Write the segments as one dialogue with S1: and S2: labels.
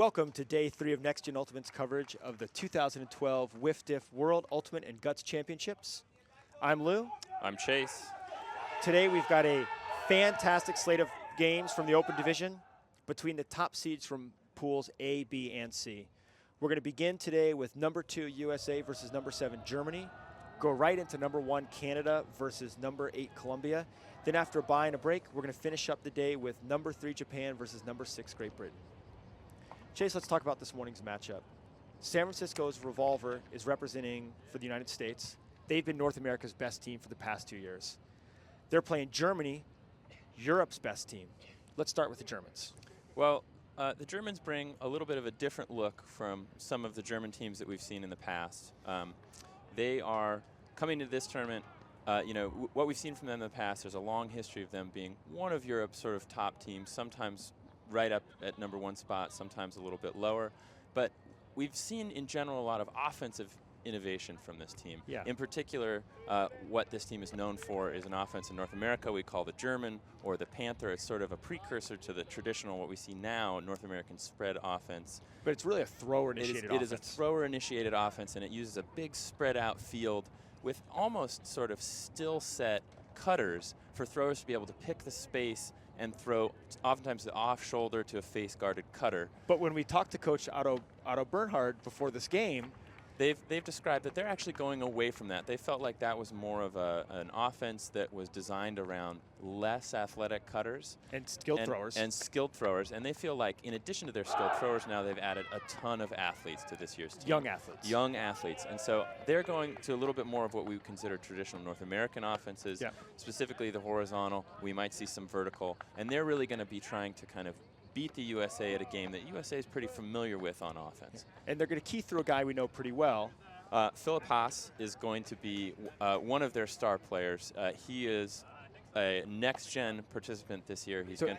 S1: Welcome to Day 3 of Next Gen Ultimate's coverage of the 2012 WIFDIF World Ultimate and Guts Championships. I'm Lou.
S2: I'm Chase.
S1: Today we've got a fantastic slate of games from the Open Division between the top seeds from pools A, B, and C. We're going to begin today with number 2 USA versus number 7 Germany, go right into number 1 Canada versus number 8 Colombia. Then after a bye and a break, we're going to finish up the day with number 3 Japan versus number 6 Great Britain. Chase, let's talk about this morning's matchup. San Francisco's Revolver is representing for the United States. They've been North America's best team for the past 2 years. They're playing Germany, Europe's best team. Let's start with the Germans.
S2: Well, the Germans bring a little bit of a different look from some of the German teams that we've seen in the past. They are coming to this tournament, what we've seen from them in the past, there's a long history of them being one of Europe's sort of top teams, sometimes right up at number 1 spot, sometimes a little bit lower. But we've seen in general a lot of offensive innovation from this team.
S1: Yeah.
S2: In particular, what this team is known for is an offense in North America we call the German or the Panther. It's sort of a precursor to the traditional, what we see now, North American spread offense.
S1: But it's really a thrower-initiated offense.
S2: It is a thrower-initiated offense, and it uses a big spread-out field with almost sort of still-set cutters for throwers to be able to pick the space and throw oftentimes the off shoulder to a face-guarded cutter.
S1: But when we talked to Coach Otto Bernhard before this game,
S2: they've described that they're actually going away from that. They felt like that was more of an offense that was designed around less athletic cutters.
S1: And skilled throwers.
S2: And skilled throwers. And they feel like in addition to their skilled throwers, now they've added a ton of athletes to this year's team.
S1: Young athletes.
S2: Young athletes. And so they're going to a little bit more of what we would consider traditional North American offenses, specifically the horizontal. We might see some vertical. And they're really going to be trying to kind of beat the USA at a game that USA is pretty familiar with on offense.
S1: And they're going to key through a guy we know pretty well.
S2: Philip Haas is going to be one of their star players. He is a next-gen participant this year. He's going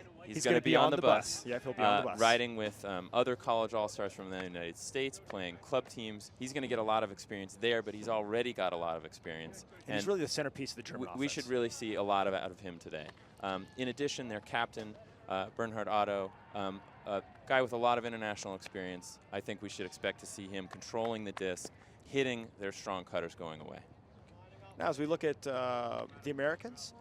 S2: to be on the bus.
S1: Yeah, he'll be on the bus.
S2: Riding with other college all-stars from the United States, playing club teams. He's going to get a lot of experience there, but he's already got a lot of experience.
S1: And he's really the centerpiece of the German offense.
S2: We should really see a lot out of him today. In addition, their captain, Bernhard Otto, a guy with a lot of international experience. I think we should expect to see him controlling the disc, hitting their strong cutters going away.
S1: Now, as we look at the Americans,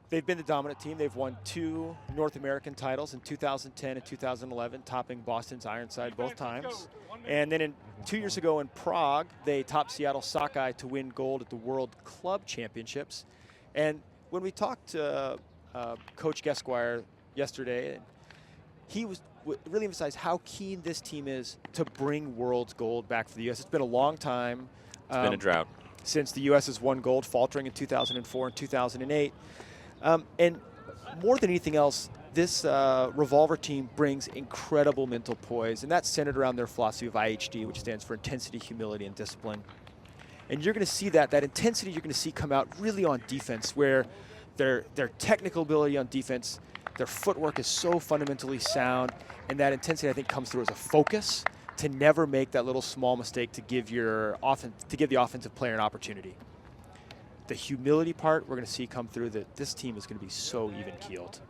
S1: they've been the dominant team. They've won 2 North American titles in 2010 and 2011, topping Boston's Ironside both times. And then 2 years ago in Prague, they topped Seattle Sockeye to win gold at the World Club Championships. And when we talked to Coach Gesquire yesterday, he was really emphasized how keen this team is to bring World's gold back for the U.S. It's been a long time.
S2: It's been a drought.
S1: Since the U.S. has won gold, faltering in 2004 and 2008. And more than anything else, this Revolver team brings incredible mental poise, and that's centered around their philosophy of IHD, which stands for intensity, humility, and discipline. And you're going to see that intensity you're going to see come out really on defense, where their technical ability on defense, their footwork is so fundamentally sound, and that intensity I think comes through as a focus to never make that little small mistake to give the offensive player an opportunity. The humility part we're going to see come through, that this team is going to be so even-keeled.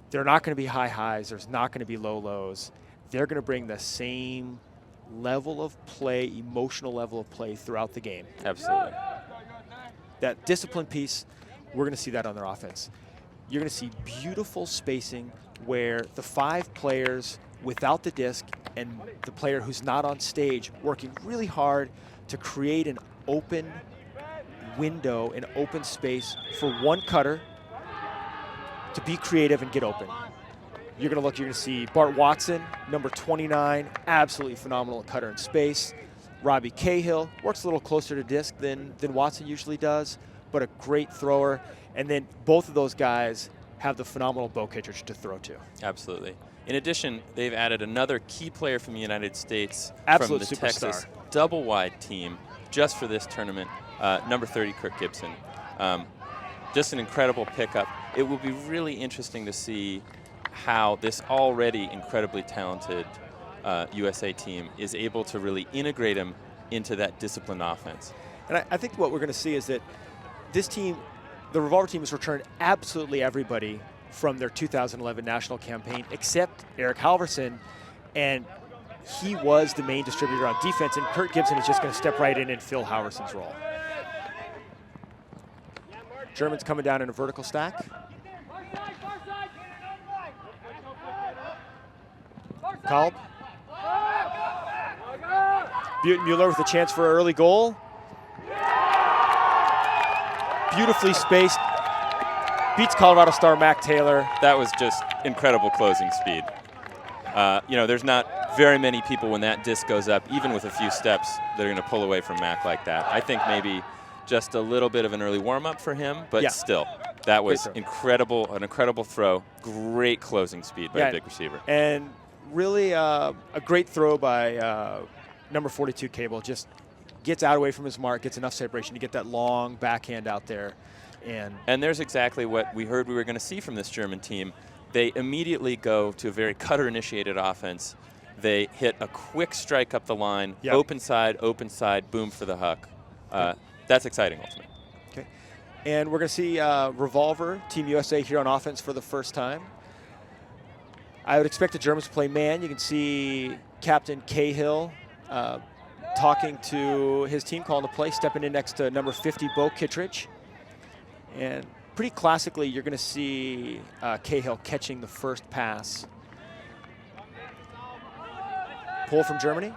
S1: They're not going to be high highs. There's not going to be low lows. They're going to bring the same level of play, emotional level of play throughout the game.
S2: Absolutely.
S1: That discipline piece, we're going to see that on their offense. You're going to see beautiful spacing where the 5 players without the disc and the player who's not on stage working really hard to create an open window, an open space for one cutter to be creative and get open. You're going to see Bart Watson, number 29, absolutely phenomenal cutter in space. Robbie Cahill works a little closer to disc than Watson usually does, but a great thrower. And then both of those guys have the phenomenal bow catchers to throw to.
S2: Absolutely. In addition, they've added another key player from the United States,
S1: absolute
S2: from the
S1: superstar.
S2: Texas double-wide team, just for this tournament, number 30, Kirk Gibson. Just an incredible pickup. It will be really interesting to see how this already incredibly talented USA team is able to really integrate him into that disciplined offense.
S1: And I think what we're going to see is that this team, the Revolver team, has returned absolutely everybody from their 2011 national campaign except Eric Halverson. and he was the main distributor on defense, and Kurt Gibson is just going to step right in and fill Howerson's role. Germans coming down in a vertical stack. Kalb. Butenmuller with a chance for an early goal. Beautifully spaced. Beats Colorado star Mac Taylor.
S2: That was just incredible closing speed. There's not very many people when that disc goes up, even with a few steps, that are going to pull away from Mac like that. I think maybe just a little bit of an early warm-up for him, but still, that was an incredible throw. Great closing speed by a big receiver.
S1: And really a great throw by number 42 Cable. Just gets out away from his mark, gets enough separation to get that long backhand out there.
S2: And there's exactly what we heard we were going to see from this German team. They immediately go to a very cutter-initiated offense. They hit a quick strike up the line, open side, boom for the huck. That's exciting, ultimately.
S1: Okay. And we're going to see Revolver, Team USA, here on offense for the first time. I would expect the Germans to play man. You can see Captain Cahill talking to his team, calling the play, stepping in next to number 50, Bo Kittredge. And pretty classically, you're going to see Cahill catching the first pass. Pull from Germany.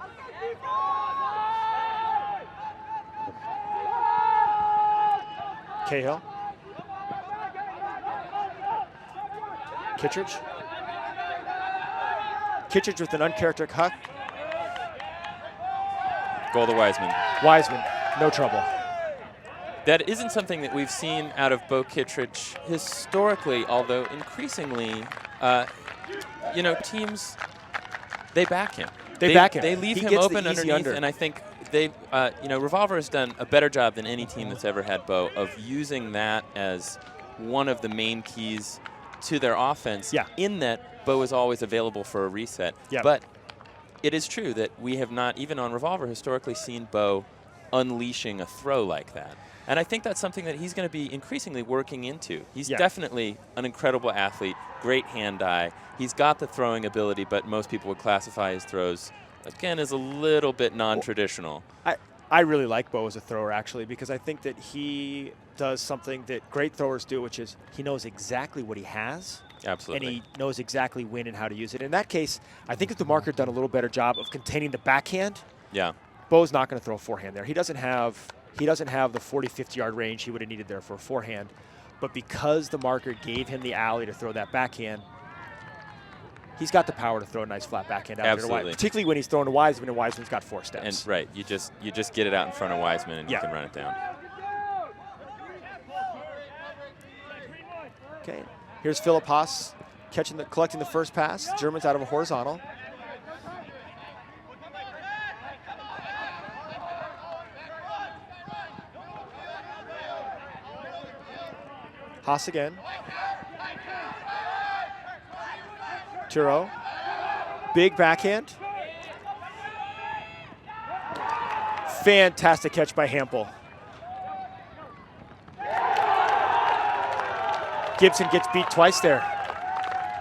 S1: Cahill. Kittredge. Kittredge with an uncharacteristic huck.
S2: Goal to Wiseman.
S1: Wiseman, no trouble.
S2: That isn't something that we've seen out of Bo Kittredge historically, although increasingly, teams, they back him.
S1: They back him.
S2: They leave him open underneath, and I think Revolver has done a better job than any team that's ever had Bo of using that as one of the main keys to their offense.
S1: Yeah.
S2: In that, Bo is always available for a reset.
S1: Yeah.
S2: But it is true that we have not, even on Revolver, historically seen Bo unleashing a throw like that. And I think that's something that he's going to be increasingly working into. He's definitely an incredible athlete, great hand-eye. He's got the throwing ability, but most people would classify his throws, again, as a little bit non-traditional.
S1: I really like Bo as a thrower, actually, because I think that he does something that great throwers do, which is he knows exactly what he has.
S2: Absolutely.
S1: And he knows exactly when and how to use it. In that case, I think if the marker had done a little better job of containing the backhand, Bo's not going to throw a forehand there. He doesn't have the 40, 50-yard range he would have needed there for a forehand. But because the marker gave him the alley to throw that backhand, he's got the power to throw a nice flat backhand out there to Wiseman, particularly when he's throwing to Wiseman, and Wiseman's got 4 steps.
S2: And you just get it out in front of Wiseman and you can run it down.
S1: Okay, here's Philip Haas collecting the first pass. Germans out of a horizontal. Haas again. Turo. Big backhand. Fantastic catch by Hampel. Gibson gets beat twice there.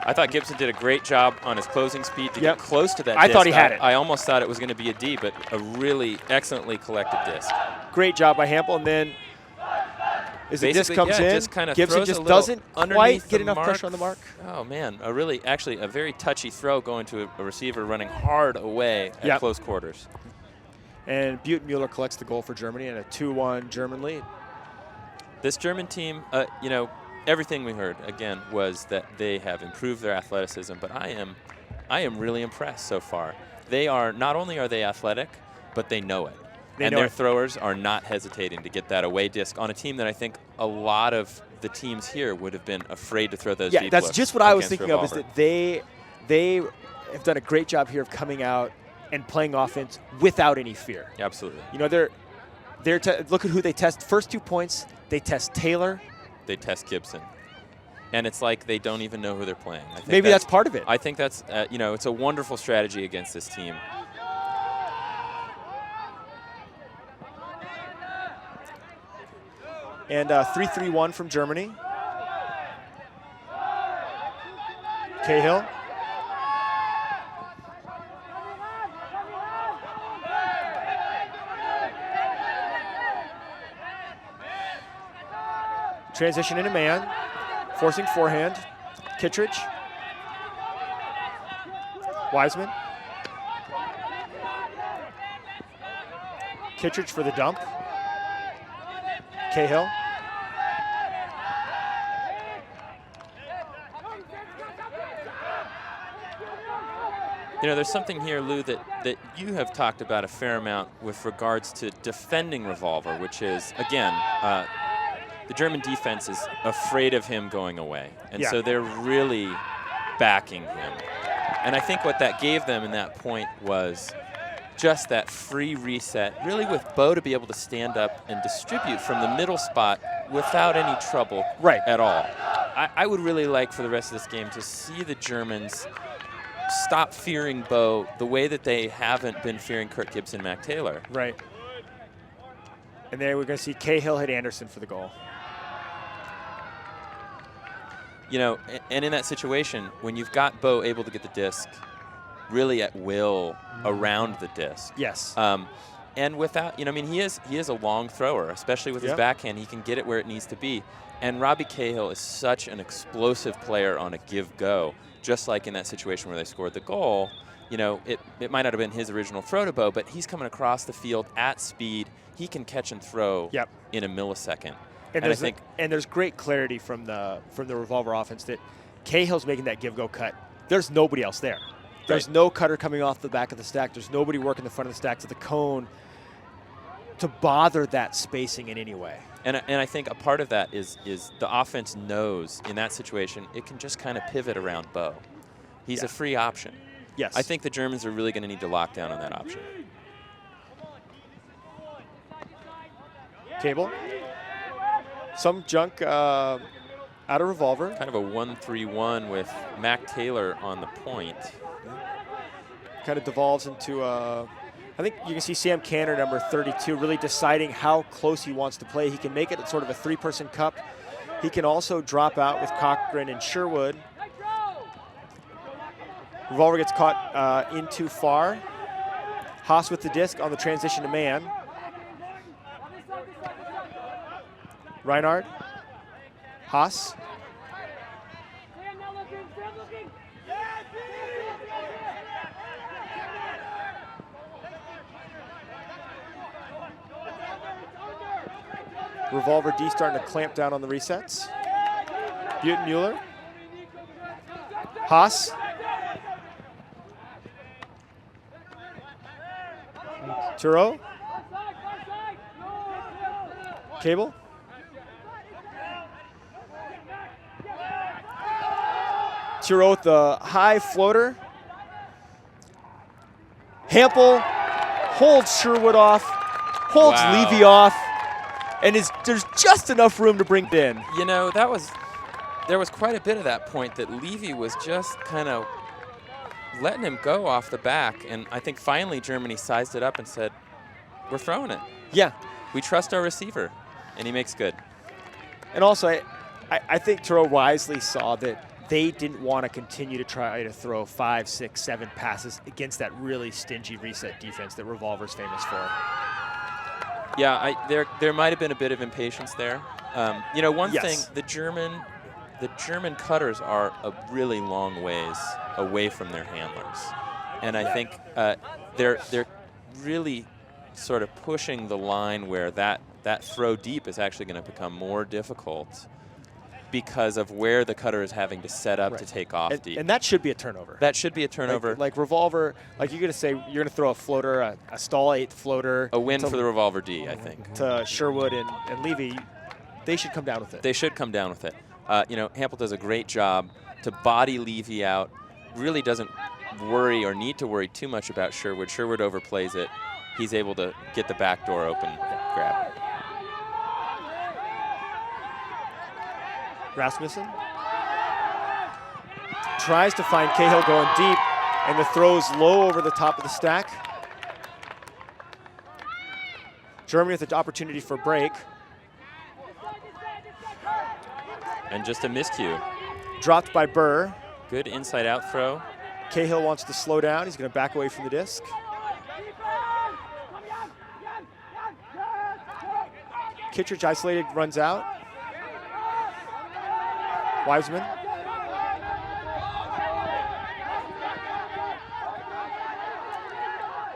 S2: I thought Gibson did a great job on his closing speed to get close to that
S1: I
S2: disc.
S1: thought he had it.
S2: I almost thought it was going to be a D, but a really excellently collected disc.
S1: Great job by Hampel, and then as the disc comes in,
S2: just kind of
S1: Gibson just doesn't quite get enough pressure on the mark.
S2: Oh, man, actually a very touchy throw going to a receiver running hard away at close quarters.
S1: And Butenmuller collects the goal for Germany and a 2-1 German lead.
S2: This German team, everything we heard, again, was that they have improved their athleticism, but I am really impressed so far. Not only are they athletic, but they know it. Their throwers are not hesitating to get that away disc on a team that I think a lot of the teams here would have been afraid to throw those deep
S1: that's
S2: looks
S1: just what I was
S2: against
S1: thinking
S2: Revolver.
S1: of, is that they have done a great job here of coming out and playing offense without any fear.
S2: Absolutely.
S1: You know, look at who they test. First 2 points, they test Taylor.
S2: They test Gibson. And it's like they don't even know who they're playing. I think
S1: Maybe that's part of it.
S2: I think that's, it's a wonderful strategy against this team.
S1: And 3-3-1 from Germany. Cahill. Transition into man. Forcing forehand. Kittredge. Wiseman. Kittredge for the dump. Cahill.
S2: You know, there's something here, Lou, that you have talked about a fair amount with regards to defending Revolver, which is, again, the German defense is afraid of him going away. And so they're really backing him. And I think what that gave them in that point was just that free reset, really with Bo to be able to stand up and distribute from the middle spot without any trouble at all. I would really like for the rest of this game to see the Germans stop fearing Bo the way that they haven't been fearing Kirk Gibson, Mac Taylor.
S1: Right. And then we're going to see Cahill hit Anderson for the goal.
S2: You know, and in that situation, when you've got Bo able to get the disc really at will around the disc.
S1: Yes.
S2: And without, you know, I mean, he is a long thrower, especially with his backhand. He can get it where it needs to be. And Robbie Cahill is such an explosive player on a give-go. Just like in that situation where they scored the goal, you know, it might not have been his original throw to Bo, but he's coming across the field at speed. He can catch and throw in a millisecond.
S1: And I think there's great clarity from the Revolver offense that Cahill's making that give-go cut. There's nobody else there. There's no cutter coming off the back of the stack. There's nobody working the front of the stack to the cone to bother that spacing in any way.
S2: And I think a part of that is the offense knows in that situation it can just kind of pivot around Bo. He's a free option.
S1: Yes.
S2: I think the Germans are really going to need to lock down on that option.
S1: Cable. Some junk out of Revolver.
S2: Kind of a 1-3-1 with Mac Taylor on the point.
S1: Kind of devolves into I think you can see Sam Canner, number 32, really deciding how close he wants to play. He can make it sort of a three-person cup. He can also drop out with Cochran and Sherwood. Revolver gets caught in too far. Haas with the disc on the transition to man. Reinhardt. Haas. Revolver D starting to clamp down on the resets. Butenmuller. Haas. Tureau. Cable. Tureau with the high floater. Hampel holds Sherwood off, holds Levy off, and there's just enough room to bring it in.
S2: You know, there was quite a bit of that point that Levy was just kind of letting him go off the back, and I think finally Germany sized it up and said, we're throwing it.
S1: Yeah.
S2: We trust our receiver, and he makes good.
S1: And also, I think Tureau wisely saw that they didn't want to continue to try to throw 5, 6, 7 passes against that really stingy reset defense that Revolver's famous for.
S2: Yeah, there might have been a bit of impatience there. You know, one thing, the German cutters are a really long ways away from their handlers, and I think they're really sort of pushing the line where that throw deep is actually going to become more difficult because of where the cutter is having to set up to take off deep.
S1: And that should be a turnover.
S2: That should be a turnover.
S1: Like Revolver, like you're going to say, you're going to throw a floater, a stall 8 floater.
S2: A win for the Revolver D, I think.
S1: To Sherwood and Levy, they should come down with it.
S2: They should come down with it. You know, Hampel does a great job to body Levy out, really doesn't worry or need to worry too much about Sherwood. Sherwood overplays it. He's able to get the back door open, grab it.
S1: Rasmussen tries to find Cahill going deep, and the throw's low over the top of the stack. Germany with an opportunity for break.
S2: And just a miscue.
S1: Dropped by Burr.
S2: Good inside out throw.
S1: Cahill wants to slow down. He's going to back away from the disc. Kittredge isolated, runs out. Wiseman.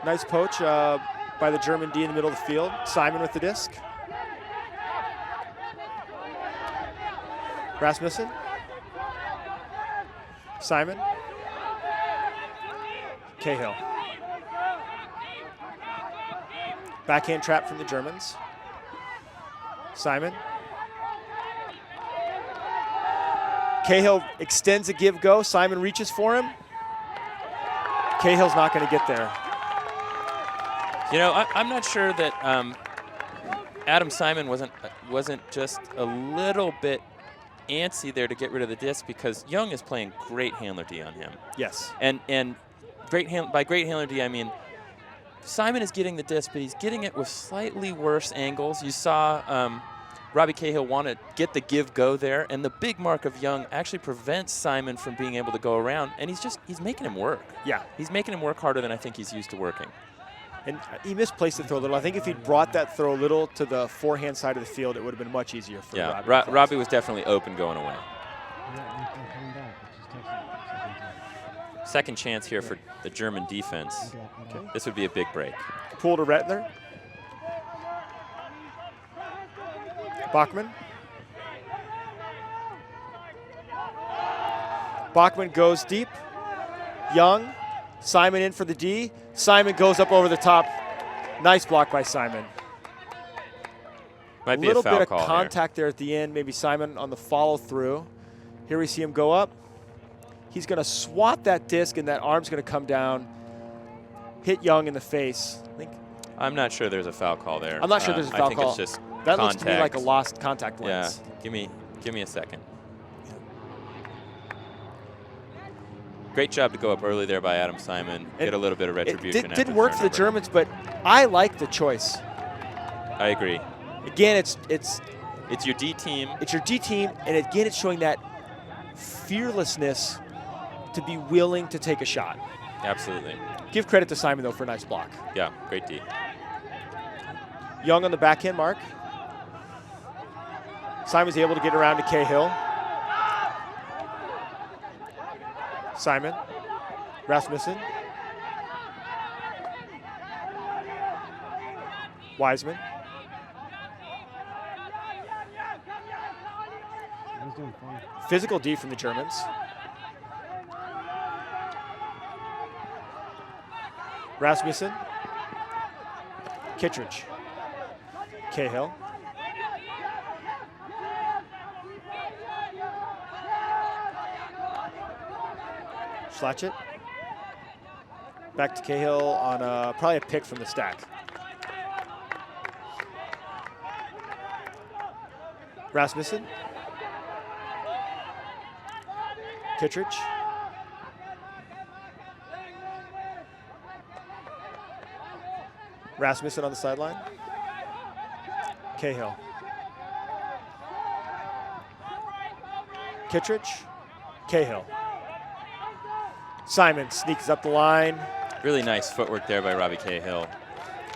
S1: Nice poach by the German D in the middle of the field. Simon with the disc. Rasmussen. Simon. Cahill. Backhand trap from the Germans. Simon. Cahill extends a give-go. Simon reaches for him. Cahill's not going to get there.
S2: You know, I'm not sure that Adam Simon wasn't just a little bit antsy there to get rid of the disc, because Young is playing great handler D on him.
S1: Yes.
S2: And by great handler D, I mean Simon is getting the disc, but he's getting it with slightly worse angles. You saw Robbie Cahill want to get the give-go there, and the big mark of Young actually prevents Simon from being able to go around, and he's making him work.
S1: Yeah.
S2: He's making him work harder than I think he's used to working.
S1: And he misplaced the throw a little. I think if he'd brought that throw a little to the forehand side of the field, it would have been much easier for Robbie.
S2: Robbie was definitely open going away. Second chance here for the German defense.
S1: Okay.
S2: This would be a big break.
S1: Pool to Rettler. Bachman. Bachman goes deep. Young. Simon in for the D. Simon goes up over the top. Nice block by Simon.
S2: Might be
S1: a little
S2: a foul
S1: bit
S2: call
S1: of contact there at the end. Maybe Simon on the follow through. Here we see him go up. He's going to swat that disc, and that arm's going to come down, hit Young in the face.
S2: I'm not sure there's a foul call there.
S1: I'm not sure there's a foul
S2: I think
S1: call.
S2: It's just
S1: that
S2: contact.
S1: looks to me like a lost contact lens.
S2: Yeah, give me a second. Great job to go up early there by Adam Simon. Get a little bit of retribution.
S1: It didn't work for the Germans, but I like the choice.
S2: I agree.
S1: Again, it's
S2: your D team.
S1: It's your D team, and again, it's showing that fearlessness to be willing to take a shot.
S2: Absolutely.
S1: Give credit to Simon, though, for a nice block.
S2: Yeah, great D.
S1: Young on the backhand mark. Simon's able to get around to Cahill. Simon. Rasmussen. Wiseman. Physical D from the Germans. Rasmussen. Kittredge. Cahill. Schlatchet. Back to Cahill on probably a pick from the stack. Rasmussen. Kittredge. Rasmussen on the sideline. Cahill. Kittredge. Cahill. Simon sneaks up the line.
S2: Really nice footwork there by Robbie Cahill.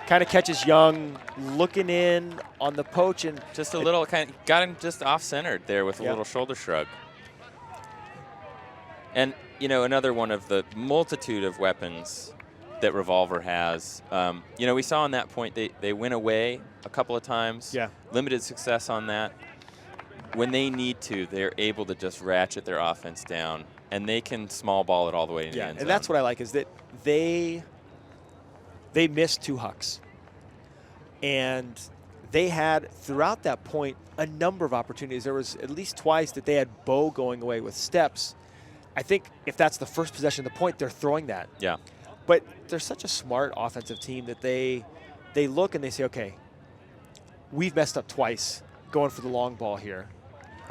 S1: Kind of catches Young looking in on the poach, and
S2: just a little got him just off-centered there with a little shoulder shrug. And you know, another one of the multitude of weapons that Revolver has. You know, we saw on that point they went away a couple of times.
S1: Yeah.
S2: Limited success on that. When they need to, they're able to just ratchet their offense down, and they can small ball it all the way to the end zone.
S1: And that's what I like, is that they missed 2 hucks. And they had, throughout that point, a number of opportunities. There was at least twice that they had Bo going away with steps. I think if that's the first possession of the point, they're throwing that.
S2: Yeah.
S1: But they're such a smart offensive team that they look and they say, okay, we've messed up twice going for the long ball here.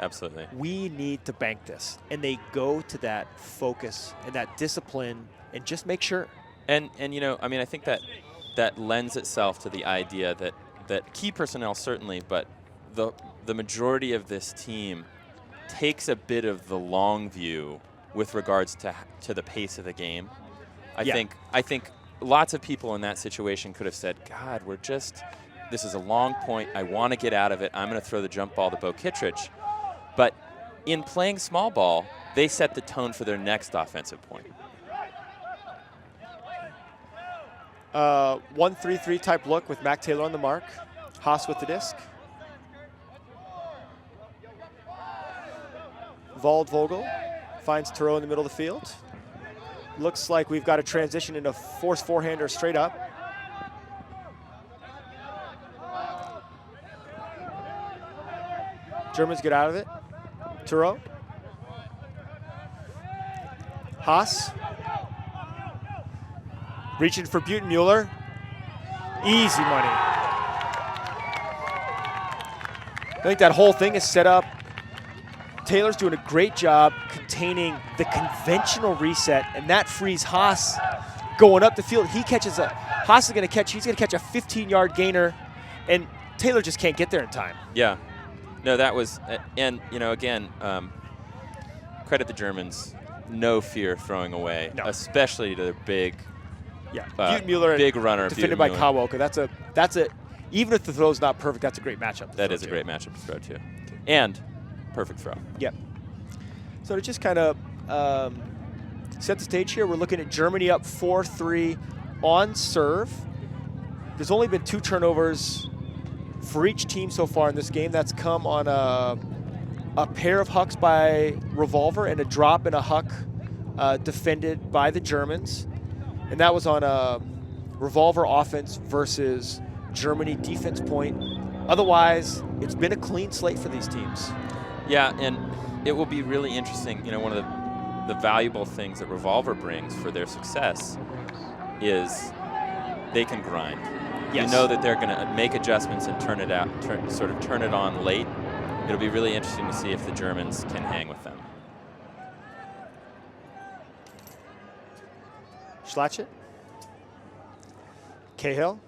S2: Absolutely.
S1: We need to bank this. And they go to that focus and that discipline and just make sure.
S2: And you know, I mean, I think that lends itself to the idea that key personnel certainly, but the majority of this team takes a bit of the long view with regards to the pace of the game. I think lots of people in that situation could have said, God, this is a long point. I want to get out of it. I'm going to throw the jump ball to Bo Kittredge. But in playing small ball, they set the tone for their next offensive point.
S1: 1-3-3 type look with Mac Taylor on the mark. Haas with the disc. Waldvogel finds Turow in the middle of the field. Looks like we've got a transition into force forehander straight up. Germans get out of it. Turow. Haas. Reaching for Butenmuller. Easy money. I think that whole thing is set up. Taylor's doing a great job containing the conventional reset, and that frees Haas going up the field. He catches Haas is going to catch, he's going to catch a 15-yard gainer, and Taylor just can't get there in time.
S2: Yeah. No, that was, and, you know, again, credit the Germans. No fear throwing away, especially to their big,
S1: Butenmuller,
S2: big runner.
S1: Defended by Kawoka. That's a, even if the throw's not perfect, that's a great matchup.
S2: That is a great matchup to throw too. And perfect throw.
S1: Yep. So to just kind of set the stage here, we're looking at Germany up 4-3 on serve. There's only been 2 turnovers for each team so far in this game. That's come on a pair of hucks by Revolver and a drop and a huck defended by the Germans. And that was on a Revolver offense versus Germany defense point. Otherwise, it's been a clean slate for these teams.
S2: Yeah, and it will be really interesting. You know, one of the valuable things that Revolver brings for their success is they can grind.
S1: Yes.
S2: You know that they're going to make adjustments and turn it on late. It'll be really interesting to see if the Germans can hang with them.
S1: Schlachet. Cahill.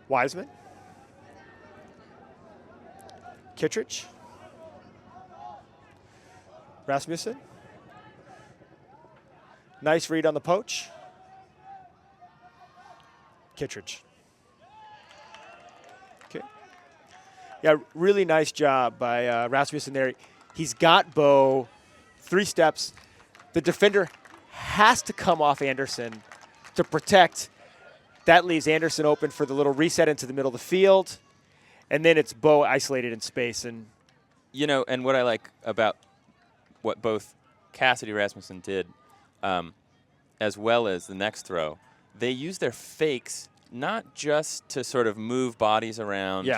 S1: Wiseman. Kittredge. Rasmussen. Nice read on the poach. Kittredge. Okay. Yeah, really nice job by Rasmussen there. He's got Bo 3 steps. The defender has to come off Anderson to protect. That leaves Anderson open for the little reset into the middle of the field. And then it's Bo isolated in space. And
S2: you know, and what I like about what both Cassidy Rasmussen did, as well as the next throw, they use their fakes not just to sort of move bodies around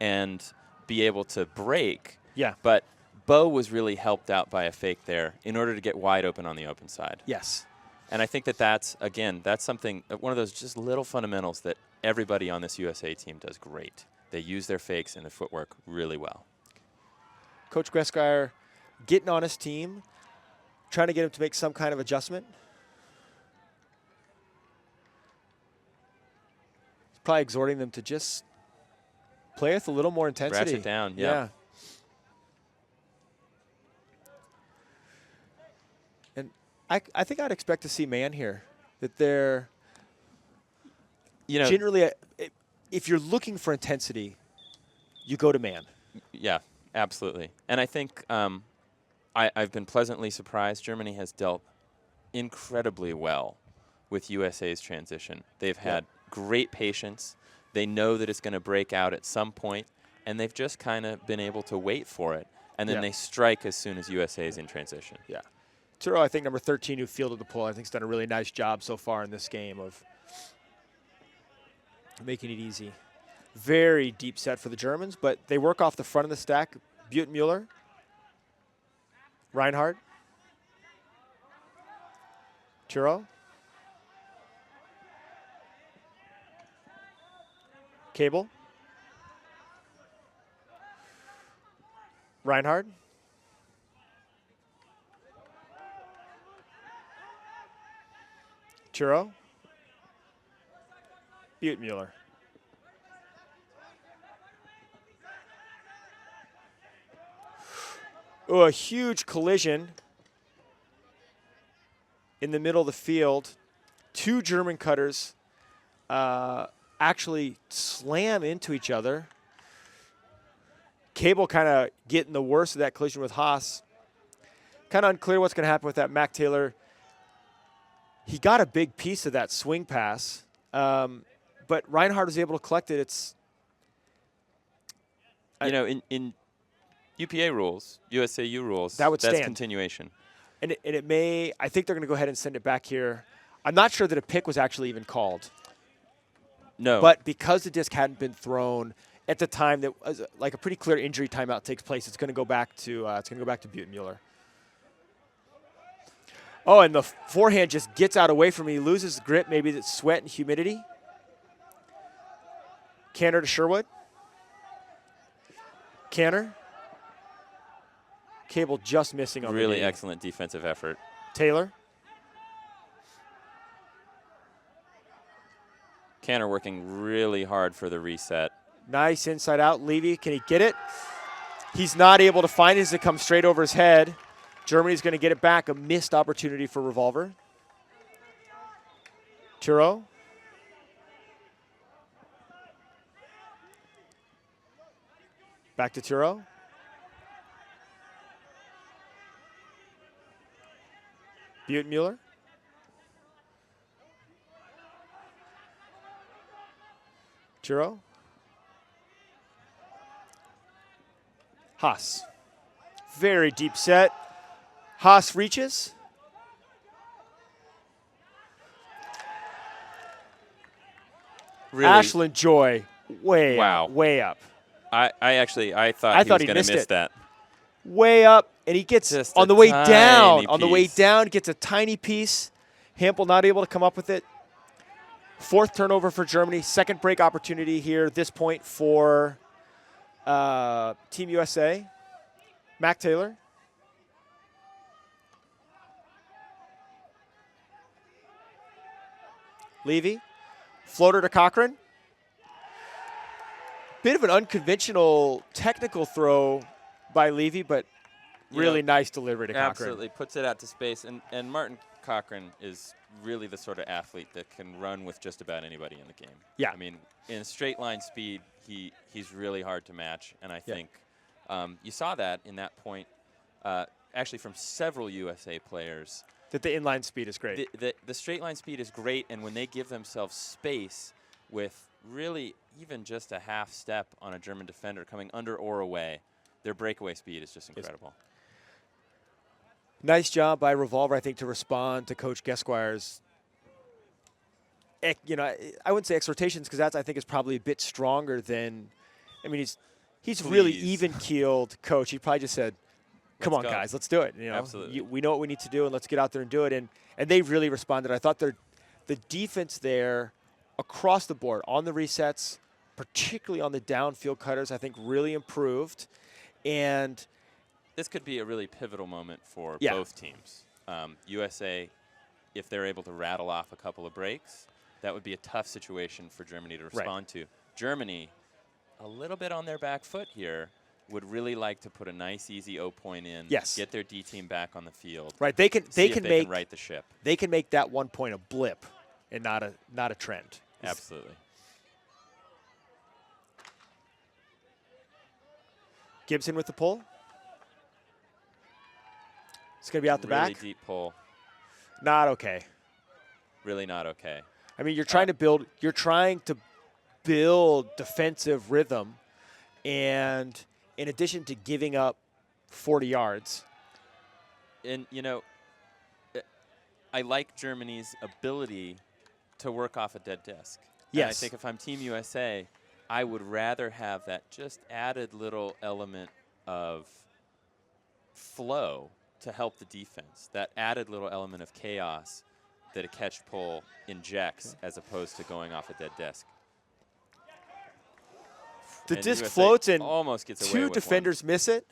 S2: and be able to break, but Bo was really helped out by a fake there in order to get wide open on the open side.
S1: Yes.
S2: And I think that that's, again, that's something, one of those just little fundamentals that everybody on this USA team does great. They use their fakes and their footwork really well.
S1: Coach Greskar getting on his team, trying to get him to make some kind of adjustment. He's probably exhorting them to just play with a little more intensity.
S2: Ratchet down, yeah.
S1: And I think I'd expect to see man here, that they're, you know, generally, if you're looking for intensity, you go to man.
S2: Yeah, absolutely. And I think I've been pleasantly surprised. Germany has dealt incredibly well with USA's transition. They've had great patience. They know that it's going to break out at some point, and they've just kind of been able to wait for it. And then they strike as soon as USA is in transition.
S1: Yeah. Turow, I think, number 13, who fielded the pull, I think has done a really nice job so far in this game of making it easy. Very deep set for the Germans, but they work off the front of the stack. Butenmuller, Reinhardt, Turow, Cable, Reinhardt, Turow, Butenmuller. Oh, a huge collision in the middle of the field. 2 German cutters actually slam into each other. Cable kind of getting the worst of that collision with Haas. Kind of unclear what's going to happen with that. Mac Taylor, he got a big piece of that swing pass, but Reinhardt was able to collect it. It's
S2: in UPA rules, USAU rules,
S1: that would
S2: that's
S1: stand.
S2: Continuation.
S1: And it may, I think they're going to go ahead and send it back here. I'm not sure that a pick was actually even called.
S2: No.
S1: But because the disc hadn't been thrown at the time that like a pretty clear injury timeout takes place, it's going to go back to Butenmuller. Oh, and the forehand just gets out away from me. He loses grip. Maybe it's sweat and humidity. Canner to Sherwood. Canner. Cable just missing on
S2: really
S1: the knee.
S2: Excellent defensive effort.
S1: Taylor.
S2: Canner working really hard for the reset.
S1: Nice inside out. Levy, can he get it? He's not able to find it as it comes straight over his head. Germany's going to get it back. A missed opportunity for Revolver. Turo. Back to Turo. Butenmuller. Turo. Haas. Very deep set. Haas reaches.
S2: Really?
S1: Ashland Joy way
S2: Wow.
S1: up, way up.
S2: I thought he was
S1: he
S2: going
S1: missed
S2: to miss
S1: it.
S2: that.
S1: Way up, and he gets
S2: Just
S1: on
S2: a
S1: the way
S2: tiny
S1: down. On the way
S2: piece.
S1: down, gets a tiny piece. Hampel not able to come up with it. Fourth turnover for Germany. Second break opportunity here. This point for Team USA. Mac Taylor. Levy. Floater to Cochran. Bit of an unconventional technical throw by Levy, but really
S2: Yeah.
S1: nice delivery to Cochran.
S2: Absolutely. Puts it out to space. And Martin Cochran is really the sort of athlete that can run with just about anybody in the game.
S1: Yeah.
S2: I mean, in straight line speed, he's really hard to match. And I think you saw that in that point, actually from several USA players.
S1: That the inline speed is great.
S2: The straight line speed is great, and when they give themselves space with really even just a half step on a German defender coming under or away, their breakaway speed is just incredible.
S1: Nice job by Revolver, I think, to respond to Coach Gesquire's, I wouldn't say exhortations, because that I think is probably a bit stronger than, I mean, he's really
S2: Please.
S1: even-keeled coach. He probably just said, come
S2: Let's
S1: on,
S2: go.
S1: guys, let's do it.
S2: Absolutely.
S1: We know what we need to do, and let's get out there and do it. And they really responded. I thought the defense there across the board on the resets, particularly on the downfield cutters, I think really improved. And
S2: This could be a really pivotal moment for
S1: Yeah.
S2: both teams. USA, if they're able to rattle off a couple of breaks, that would be a tough situation for Germany to respond to. Germany, a little bit on their back foot here, would really like to put a nice, easy O point in.
S1: Yes.
S2: Get their D team back on the field.
S1: right, they can
S2: See if they can right the ship.
S1: they can make that 1 point a blip and not a trend.
S2: Absolutely.
S1: Gibson with the pull. It's going to be out the
S2: Really
S1: back.
S2: deep pull.
S1: Not okay.
S2: Really not okay.
S1: I mean, you're trying to build defensive rhythm, and in addition to giving up 40 yards.
S2: And, I like Germany's ability to work off a dead disc. And I
S1: Yes.
S2: think if I'm Team USA, I would rather have that just added little element of flow to help the defense, that added little element of chaos that a catch pull injects as opposed to going off a dead disc.
S1: The
S2: And
S1: disc
S2: USA
S1: floats and
S2: almost gets away
S1: two
S2: with
S1: defenders miss it.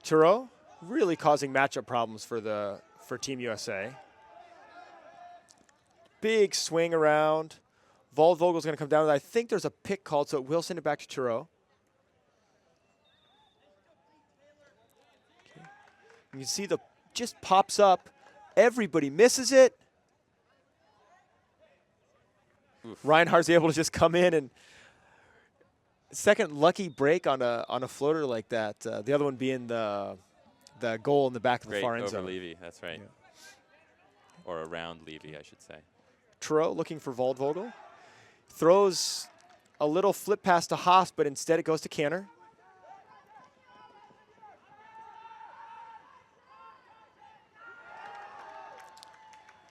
S1: Turo really causing matchup problems for Team USA. Big swing around. Vogel's going to come down. I think there's a pick called, so we'll send it back to Turo. Okay. You can see just pops up. Everybody misses it.
S2: Oof.
S1: Reinhardt's able to just come in and second lucky break on a floater like that. The other one being the goal in the back of the
S2: Great
S1: far end
S2: over
S1: zone.
S2: Levy, that's right.
S1: Yeah.
S2: Or around Levy, I should say.
S1: Turow looking for Waldvogel. Throws a little flip pass to Haas, but instead it goes to Canner.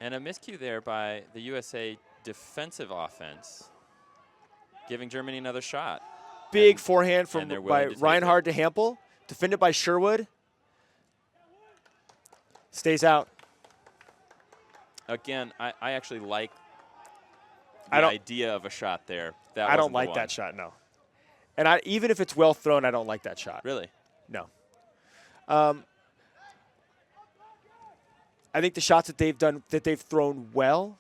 S2: And a miscue there by the USA defensive offense, giving Germany another shot.
S1: Big
S2: And-
S1: forehand from
S2: and they're
S1: by
S2: willing to take
S1: Reinhard to Hampel. Defended by Sherwood. Stays out.
S2: Again, I actually like
S1: I
S2: the
S1: don't-
S2: idea of a shot there. That
S1: I don't
S2: wasn't the
S1: like
S2: one.
S1: that shot, no. And even if it's well thrown, I don't like that shot.
S2: Really?
S1: No. I think the shots that they've thrown well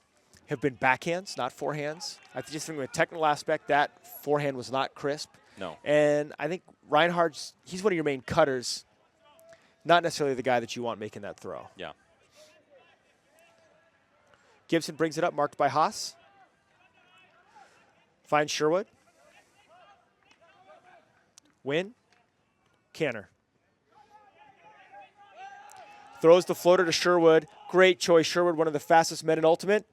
S1: have been backhands, not forehands. I just think from a technical aspect, that forehand was not crisp.
S2: No.
S1: And I think Reinhardt's, he's one of your main cutters, not necessarily the guy that you want making that throw.
S2: Yeah.
S1: Gibson brings it up, marked by Haas. Finds Sherwood. Win. Canner. Throws the floater to Sherwood. Great choice. Sherwood, one of the fastest men in Ultimate.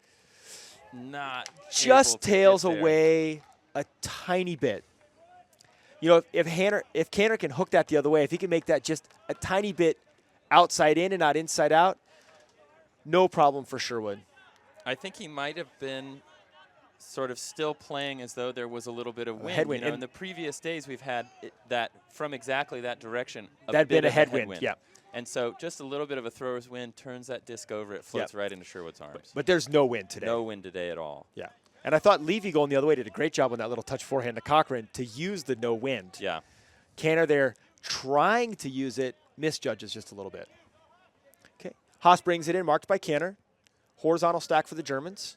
S2: Not
S1: Just
S2: able to
S1: tails
S2: get there.
S1: away a tiny bit. You know, if Canner can hook that the other way, if he can make that just a tiny bit outside in and not inside out, no problem for Sherwood.
S2: I think he might have been sort of still playing as though there was a little bit of wind.
S1: headwind.
S2: You know,
S1: And
S2: in the previous days, we've had that from exactly that direction.
S1: That'd
S2: bit
S1: been a
S2: of
S1: headwind, yeah.
S2: And so just a little bit of a thrower's wind turns that disc over. It floats right into Sherwood's arms.
S1: But there's no wind today.
S2: No wind today at all.
S1: Yeah. And I thought Levy going the other way did a great job on that little touch forehand to Cochran to use the no wind.
S2: Yeah.
S1: Canner there trying to use it, misjudges just a little bit. Okay. Haas brings it in, marked by Canner. Horizontal stack for the Germans.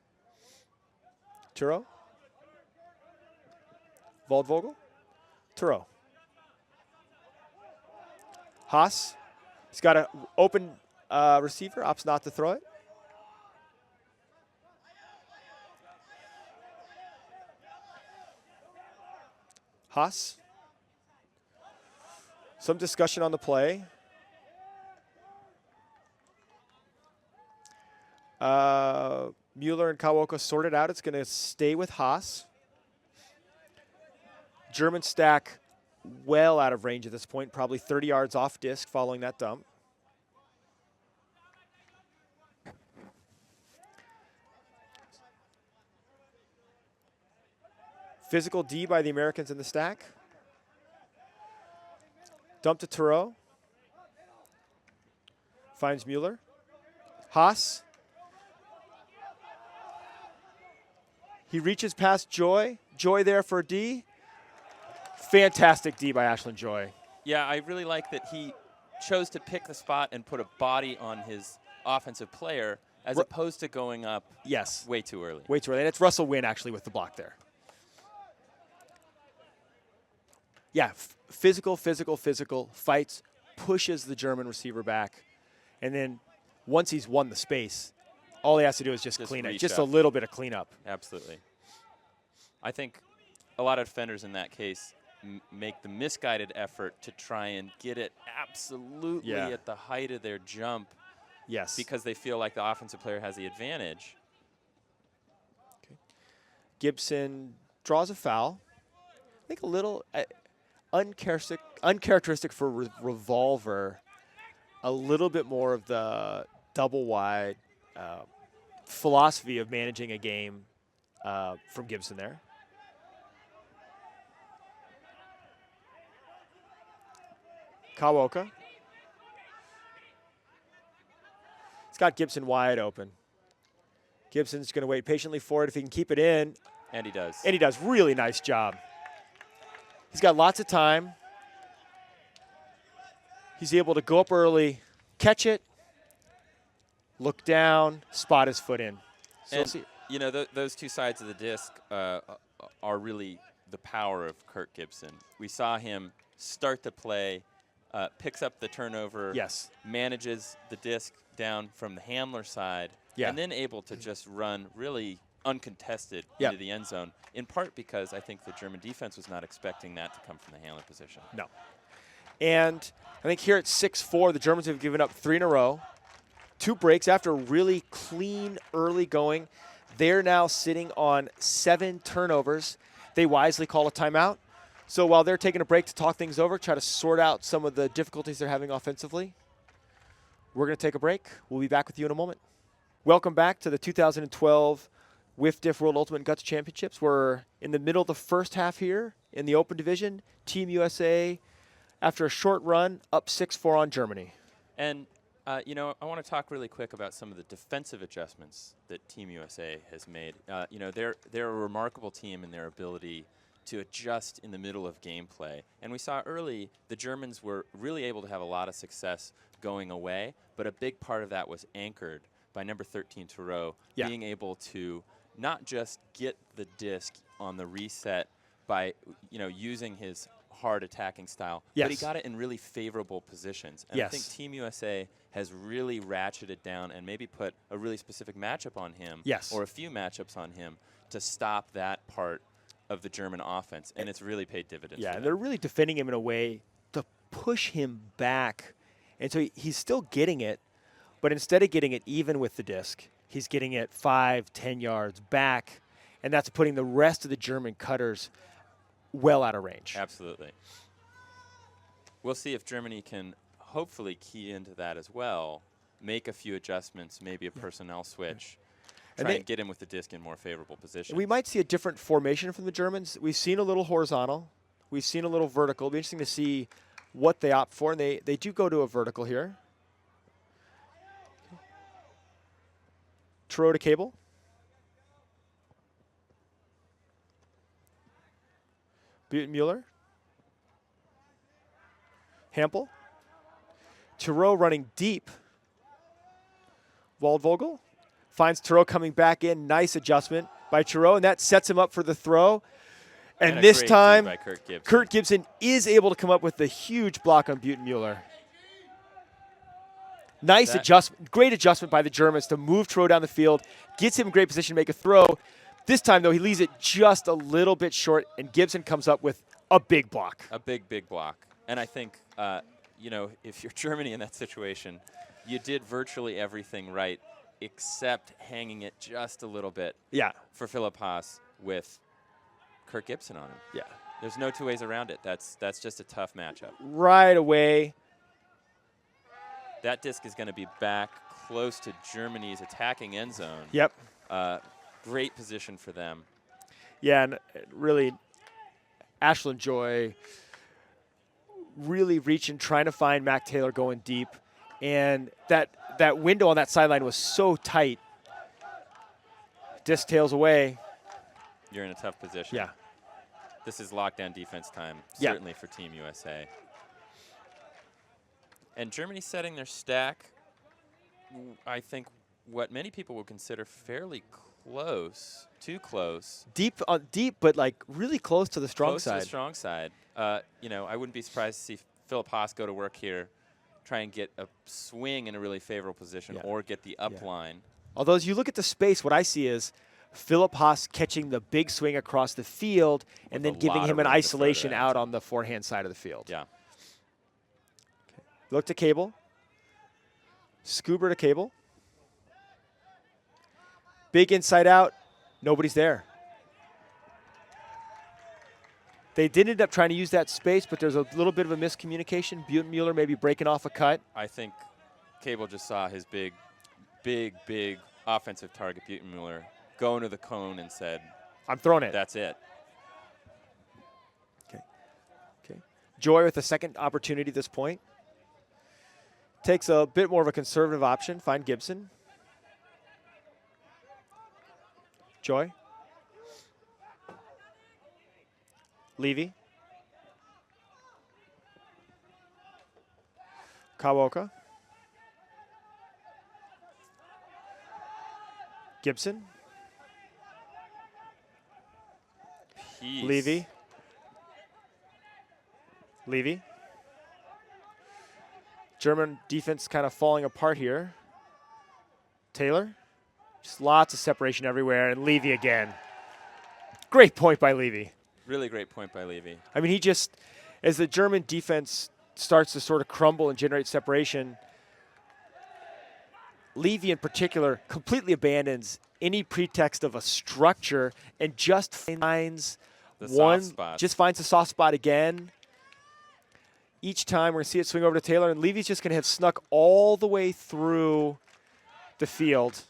S1: Turow. Waldvogel. Turow. Haas. He's got an open receiver, opts not to throw it. Haas. Some discussion on the play. Mueller and Kawoka sorted out. It's going to stay with Haas. German stack well out of range at this point, probably 30 yards off disc following that dump. Physical D by the Americans in the stack. Dump to Turow. Finds Mueller. Haas. He reaches past Joy. Joy there for D. Fantastic D by Ashlyn Joy.
S2: Yeah, I really like that he chose to pick the spot and put a body on his offensive player as opposed to going up
S1: Yes.
S2: way too early.
S1: Way too early. And it's Russell Wynn actually with the block there. Yeah, physical, fights, pushes the German receiver back. And then once he's won the space, all he has to do is just clean it.
S2: reach
S1: Just
S2: up.
S1: a little bit of cleanup.
S2: Absolutely. I think a lot of defenders in that case make the misguided effort to try and get it absolutely at the height of their jump.
S1: Yes.
S2: Because they feel like the offensive player has the advantage.
S1: Okay. Gibson draws a foul. I think a little uncharacteristic for Revolver. A little bit more of the double wide philosophy of managing a game from Gibson there. Kawoka. It's got Gibson wide open. Gibson's going to wait patiently for it. If he can keep it in.
S2: And he does.
S1: And he does. Really nice job. He's got lots of time. He's able to go up early, catch it, look down, spot his foot in. So
S2: And, you know, those two sides of the disc are really the power of Kirk Gibson. We saw him start the play, picks up the turnover,
S1: Yes.
S2: manages the disc down from the handler side,
S1: Yeah.
S2: and then able to just run really uncontested
S1: Yep.
S2: into the end zone, in part because I think the German defense was not expecting that to come from the handler position.
S1: No. And I think here at 6-4, the Germans have given up 3 in a row. 2 breaks after a really clean early going. They're now sitting on 7 turnovers. They wisely call a timeout. So while they're taking a break to talk things over, try to sort out some of the difficulties they're having offensively, we're going to take a break. We'll be back with you in a moment. Welcome back to the 2012 WIFDIF World Ultimate Guts Championships. We're in the middle of the first half here in the open division. Team USA, after a short run, up 6-4 on Germany.
S2: And, you know, I want to talk really quick about some of the defensive adjustments that Team USA has made. You know, they're a remarkable team in their ability to adjust in the middle of gameplay. And we saw early the Germans were really able to have a lot of success going away, but a big part of that was anchored by number 13, Thureau, being able to not just get the disc on the reset by, you know, using his hard attacking style, but he got it in really favorable positions. And I think Team USA has really ratcheted down and maybe put a really specific matchup on him, or a few matchups on him, to stop that part of the German offense, and it's really paid dividends.
S1: Yeah, they're really defending him in a way to push him back. And so he's still getting it, but instead of getting it even with the disc, he's getting it 5-10 yards back, and that's putting the rest of the German cutters well out of range.
S2: Absolutely. We'll see if Germany can hopefully key into that as well, make a few adjustments, maybe a personnel switch, try and get him with the disc in more favorable position.
S1: We might see a different formation from the Germans. We've seen a little horizontal. We've seen a little vertical. It'll be interesting to see what they opt for, and they do go to a vertical here. Thureau to Cable. Mueller. Hampel. Thureau running deep. Waldvogel finds Thureau coming back in. Nice adjustment by Thureau, and that sets him up for the throw. And this time, Kurt Gibson is able to come up with the huge block on Butenmuller. Nice adjustment, great adjustment by the Germans to move Thureau down the field, gets him in great position to make a throw. This time, though, he leaves it just a little bit short, and Gibson comes up with a big block.
S2: A big, big block. And I think, you know, if you're Germany in that situation, you did virtually everything right except hanging it just a little bit for Philipp Haas with Kurt Gibson on him.
S1: Yeah.
S2: There's no two ways around it. That's just a tough matchup.
S1: Right away.
S2: That disc is going to be back close to Germany's attacking end zone.
S1: Yep.
S2: Great position for them.
S1: Yeah, and really, Ashland Joy really reaching, trying to find Mac Taylor going deep. And that window on that sideline was so tight. Disc tails away.
S2: You're in a tough position.
S1: Yeah.
S2: This is lockdown defense time, certainly for Team USA. And Germany setting their stack, I think, what many people would consider fairly close, too close.
S1: Deep, but like really close to the strong side.
S2: Close to the strong side. You know, I wouldn't be surprised to see Philipp Haas go to work here, try and get a swing in a really favorable position, or get the up line.
S1: Although as you look at the space, what I see is Philipp Haas catching the big swing across the field and then giving him an isolation out on the forehand side of the field.
S2: Yeah.
S1: Look to Cable. Scuba to Cable. Big inside out. Nobody's there. They did end up trying to use that space, but there's a little bit of a miscommunication. Butenmuller maybe breaking off a cut.
S2: I think Cable just saw his big, big, big offensive target, Butenmuller, go into the cone and said,
S1: I'm throwing it.
S2: That's it.
S1: Okay. Joy with a second opportunity at this point. Takes a bit more of a conservative option. Find Gibson. Joy. Levy. Kawoka. Gibson.
S2: Peace.
S1: Levy. Levy. German defense kind of falling apart here. Taylor. Just lots of separation everywhere, and Levy again. Great point by Levy.
S2: Really great point by Levy.
S1: I mean, he just, as the German defense starts to sort of crumble and generate separation, Levy in particular completely abandons any pretext of a structure and just finds just finds a soft spot again. Each time we're going to see it swing over to Taylor, and Levy's just going to have snuck all the way through the field,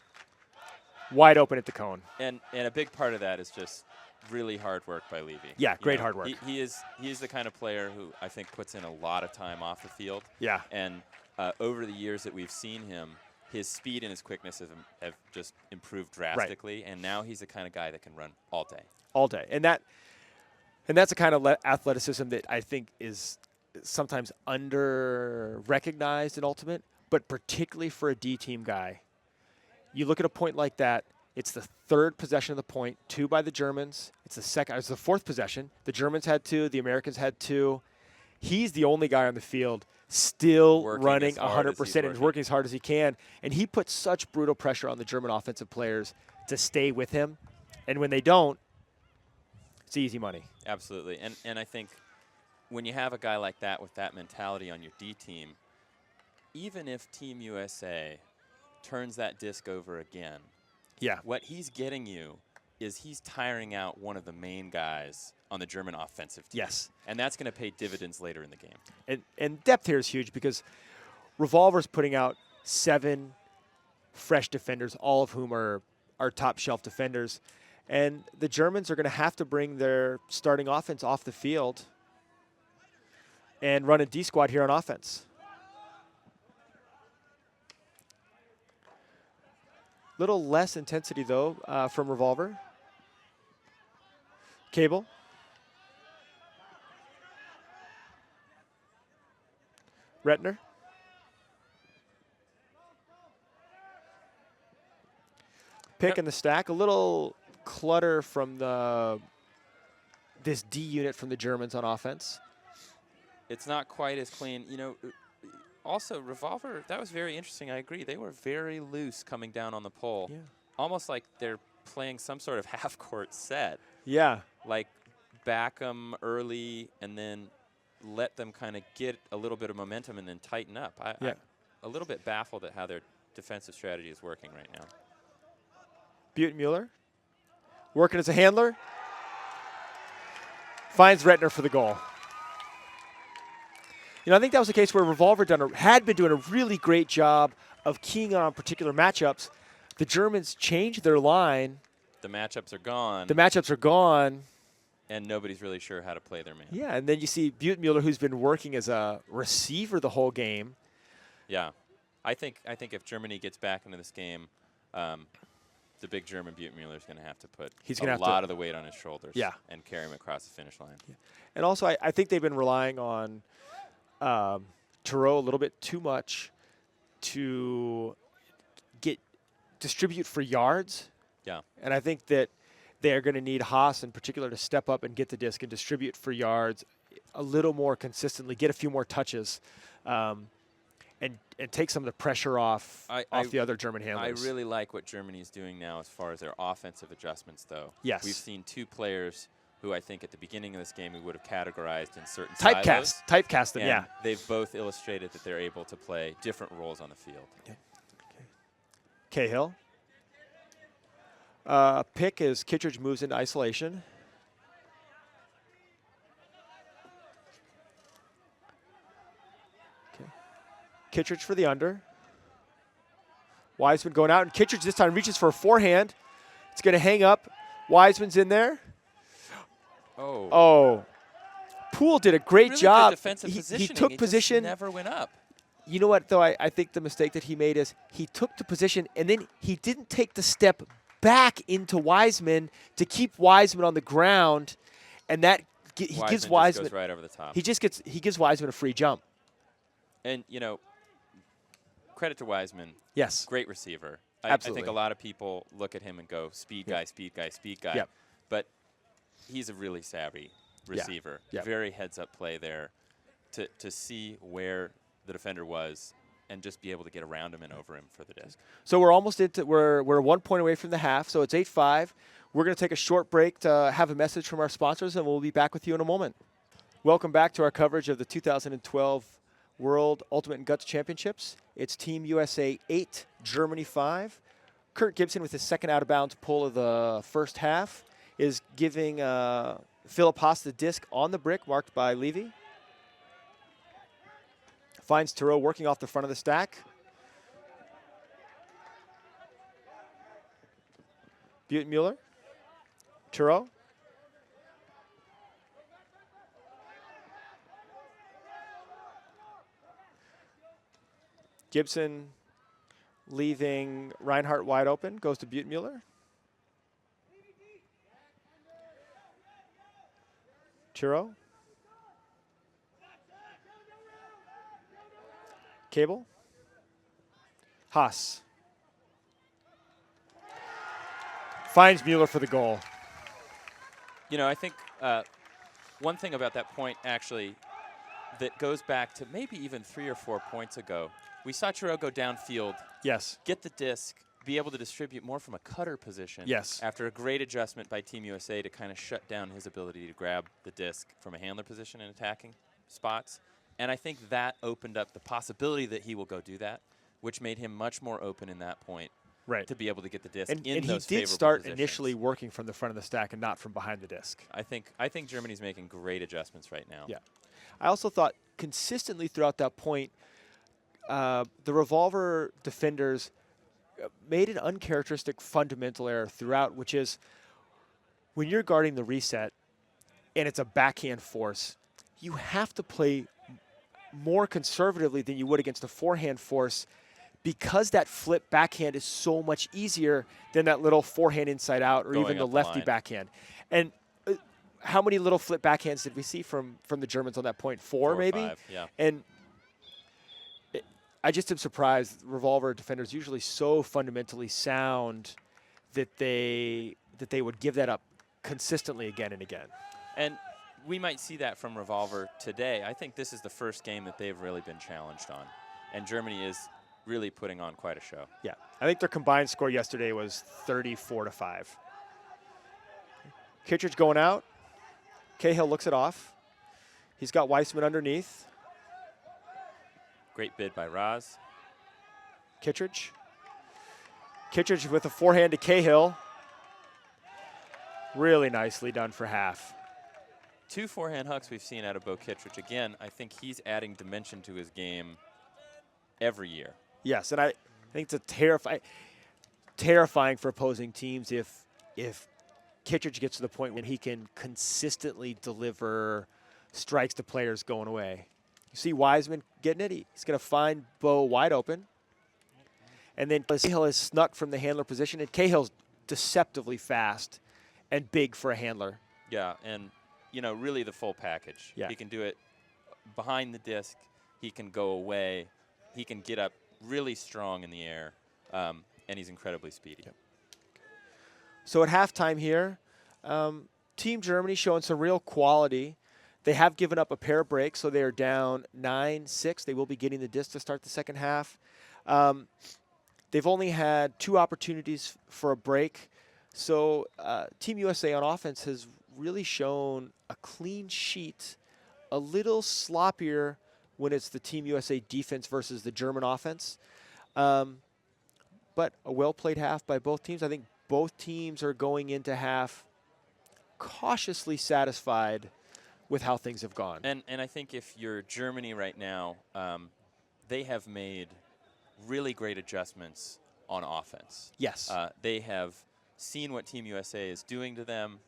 S1: wide open at the cone.
S2: And a big part of that is just really hard work by Levy.
S1: Yeah, great hard work.
S2: He is the kind of player who I think puts in a lot of time off the field.
S1: Yeah.
S2: And over the years that we've seen him, his speed and his quickness have just improved drastically. Right. And now he's the kind of guy that can run all day.
S1: All day. And that's a kind of athleticism that I think is sometimes under-recognized in Ultimate, but particularly for a D-team guy. You look at a point like that, it's the third possession of the point, 2 by the Germans. It's the fourth possession. The Germans had 2, the Americans had 2. He's the only guy on the field still running 100% and working as hard as he can. And he puts such brutal pressure on the German offensive players to stay with him. And when they don't, it's easy money.
S2: Absolutely. And I think when you have a guy like that with that mentality on your D team, even if Team USA turns that disc over again, what he's getting you is he's tiring out one of the main guys on the German offensive team.
S1: Yes.
S2: And that's going to pay dividends later in the game.
S1: And depth here is huge because Revolver's putting out 7 fresh defenders, all of whom are top shelf defenders. And the Germans are going to have to bring their starting offense off the field and run a D squad here on offense. Little less intensity, though, from Revolver. Cable. Retner. Pick in the stack. A little clutter from this D unit from the Germans on offense.
S2: It's not quite as clean. You know, also, Revolver, that was very interesting. I agree. They were very loose coming down on the pole.
S1: Yeah.
S2: Almost like they're playing some sort of half-court set.
S1: Yeah.
S2: Like back them early and then let them kind of get a little bit of momentum and then tighten up. I'm a little bit baffled at how their defensive strategy is working right now.
S1: Butenmuller working as a handler. Finds Retner for the goal. You know, I think that was the case where Revolver had been doing a really great job of keying on particular matchups. The Germans changed their line.
S2: The matchups are gone.
S1: The matchups are gone.
S2: And nobody's really sure how to play their man.
S1: Yeah, and then you see Butenmuller, who's been working as a receiver the whole game.
S2: Yeah. I think if Germany gets back into this game, the big German Butenmuller is going to have to put a lot of the weight on his shoulders and carry him across the finish line.
S1: Yeah. And also, I think they've been relying on Thoreau a little bit too much to distribute for yards.
S2: Yeah.
S1: And I think that they are going to need Haas in particular to step up and get the disc and distribute for yards a little more consistently, get a few more touches, and take some of the pressure off the other German handlers.
S2: I really like what Germany is doing now as far as their offensive adjustments, though.
S1: Yes.
S2: We've seen 2 players who I think at the beginning of this game we would have categorized in certain
S1: Typecast them,
S2: and they've both illustrated that they're able to play different roles on the field.
S1: Okay. Cahill. Pick as Kittredge moves into isolation. Okay. Kittredge for the under. Wiseman going out, and Kittredge this time reaches for a forehand. It's going to hang up. Wiseman's in there. Oh. Poole did a great job. He took position.
S2: Never went up.
S1: You know what, though? I think the mistake that he made is he took the position, and then he didn't take the step back into Wiseman to keep Wiseman on the ground, and that gives Wiseman
S2: goes right over the top.
S1: He gives Wiseman a free jump.
S2: And you know, credit to Wiseman.
S1: Yes,
S2: great receiver.
S1: Absolutely.
S2: I think a lot of people look at him and go, speed guy, speed guy, speed guy.
S1: Yep.
S2: But he's a really savvy receiver.
S1: Yep.
S2: Very heads-up play there to see where the defender was and just be able to get around him and over him for the disc.
S1: So we're almost into we're 1 point away from the half. So it's 8-5. We're going to take a short break to have a message from our sponsors, and we'll be back with you in a moment. Welcome back to our coverage of the 2012 World Ultimate and Guts Championships. It's Team USA 8, Germany 5. Kurt Gibson, with his second out-of-bounds pull of the first half, is giving Philip Haas the disc on the brick marked by Levy. Finds Thoreau working off the front of the stack. Butenmuller. Thoreau. Gibson leaving Reinhardt wide open, goes to Butenmuller. Thoreau. Cable. Haas. Finds Mueller for the goal.
S2: You know, I think one thing about that point, actually, that goes back to maybe even 3 or 4 points ago. We saw Thoreau go downfield,
S1: Yes.
S2: get the disc, be able to distribute more from a cutter position.
S1: Yes.
S2: After a great adjustment by Team USA to kind of shut down his ability to grab the disc from a handler position in attacking spots. And I think that opened up the possibility that he will go do that, which made him much more open in that point.
S1: Right.
S2: To be able to get the disc
S1: And
S2: in
S1: he
S2: those
S1: did
S2: favorable
S1: start
S2: positions.
S1: initially working from the front of the stack and not from behind the disc.
S2: I think Germany's making great adjustments right now.
S1: Yeah. I also thought consistently throughout that point, the revolver defenders made an uncharacteristic fundamental error throughout, which is when you're guarding the reset and it's a backhand force, you have to play more conservatively than you would against a forehand force, because that flip backhand is so much easier than that little forehand inside out or
S2: Going
S1: even the
S2: up the
S1: lefty
S2: line.
S1: backhand. And how many little flip backhands did we see from the Germans on that point? Four
S2: or
S1: maybe?
S2: 5, yeah.
S1: And I just am surprised revolver defenders usually so fundamentally sound that they would give that up consistently again and again.
S2: And we might see that from Revolver today. I think this is the first game that they've really been challenged on. And Germany is really putting on quite a show.
S1: Yeah. I think their combined score yesterday was 34-5. Kittredge going out. Cahill looks it off. He's got Weissman underneath.
S2: Great bid by Raz.
S1: Kittredge. Kittredge with a forehand to Cahill. Really nicely done for half.
S2: 2 forehand hooks we've seen out of Bo Kittredge. Again, I think he's adding dimension to his game every year.
S1: Yes, and I think it's terrifying for opposing teams if Kittredge gets to the point when he can consistently deliver strikes to players going away. You see Wiseman getting it. He's going to find Bo wide open. And then Cahill is snuck from the handler position, and Cahill's deceptively fast and big for a handler.
S2: Yeah, and, you know, really the full package.
S1: Yeah.
S2: He can do it behind the disc. He can go away. He can get up really strong in the air, and he's incredibly speedy.
S1: Yep. So at halftime here, Team Germany showing some real quality. They have given up a pair of breaks, so they are down 9-6. They will be getting the disc to start the second half. They've only had 2 opportunities for a break. So Team USA on offense has really shown a clean sheet, a little sloppier when it's the Team USA defense versus the German offense. But a well-played half by both teams. I think both teams are going into half cautiously satisfied with how things have gone.
S2: And I think if you're Germany right now, they have made really great adjustments on offense.
S1: Yes.
S2: They have seen what Team USA is doing to them.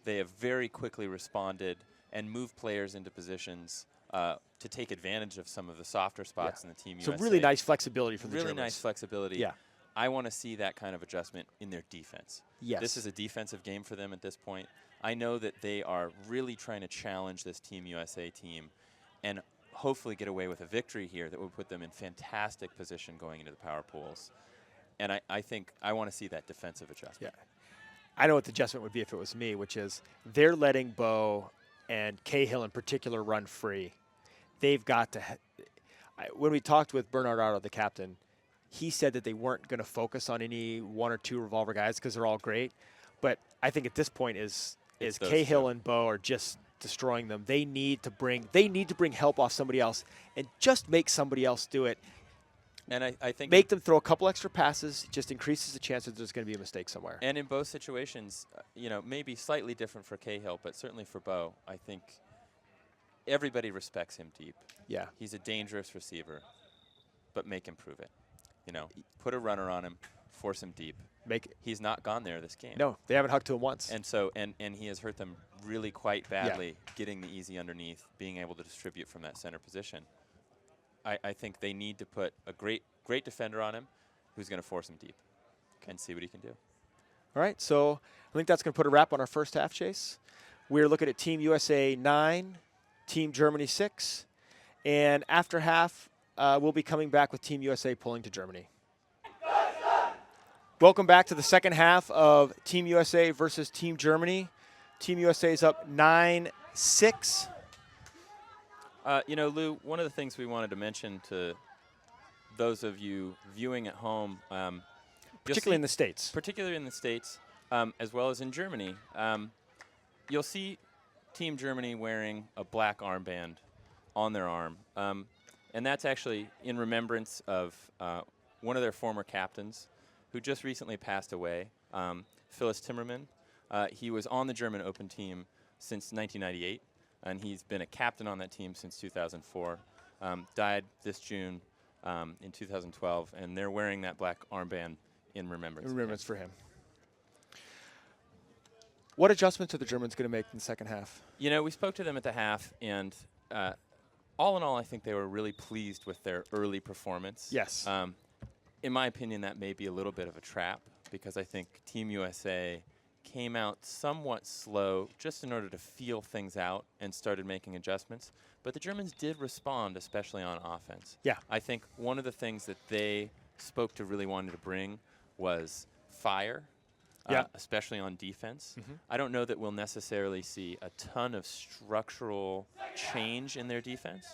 S2: They have very quickly responded and moved players into positions to take advantage of some of the softer spots in the Team USA.
S1: So really nice flexibility for the
S2: Really
S1: Germans.
S2: nice flexibility.
S1: Yeah.
S2: I want to see that kind of adjustment in their defense.
S1: Yes.
S2: This is a defensive game for them at this point. I know that they are really trying to challenge this Team USA team and hopefully get away with a victory here that would put them in fantastic position going into the power pools. And I think I want to see that defensive adjustment.
S1: Yeah. I know what the adjustment would be if it was me, which is they're letting Bo and Cahill in particular run free. They've got to when we talked with Bernard Otto, the captain, he said that they weren't going to focus on any one or two revolver guys because they're all great. But I think at this point is Cahill and Bo are just destroying them. They need to bring help off somebody else and just make somebody else do it.
S2: And I think
S1: make them throw a couple extra passes, just increases the chance that there's going to be a mistake somewhere.
S2: And in both situations, maybe slightly different for Cahill, but certainly for Bo, I think everybody respects him deep.
S1: Yeah.
S2: He's a dangerous receiver, but make him prove it. Put a runner on him, force him deep. He's not gone there this game.
S1: No, they haven't hucked to him once.
S2: And so, and he has hurt them really quite badly, getting the easy underneath, being able to distribute from that center position. I think they need to put a great defender on him who's going to force him deep and see what he can do.
S1: All right, so I think that's going to put a wrap on our first half, Chase. We're looking at Team USA 9, Team Germany 6, and after half, we'll be coming back with Team USA pulling to Germany. Welcome back to the second half of Team USA versus Team Germany. Team USA is up 9-6.
S2: Lou, one of the things we wanted to mention to those of you viewing at home,
S1: particularly in the States.
S2: Particularly in the States, as well as in Germany, you'll see Team Germany wearing a black armband on their arm. And that's actually in remembrance of one of their former captains who just recently passed away, Phyllis Timmerman. He was on the German Open team since 1998, and he's been a captain on that team since 2004. Died this June in 2012, and they're wearing that black armband in remembrance.
S1: In remembrance for him. What adjustments are the Germans going to make in the second half?
S2: We spoke to them at the half, and all in all, I think they were really pleased with their early performance.
S1: Yes.
S2: In my opinion, that may be a little bit of a trap because I think Team USA came out somewhat slow just in order to feel things out and started making adjustments. But the Germans did respond, especially on offense.
S1: Yeah.
S2: I think one of the things that they spoke to really wanted to bring was fire, especially on defense.
S1: Mm-hmm.
S2: I don't know that we'll necessarily see a ton of structural change in their defense,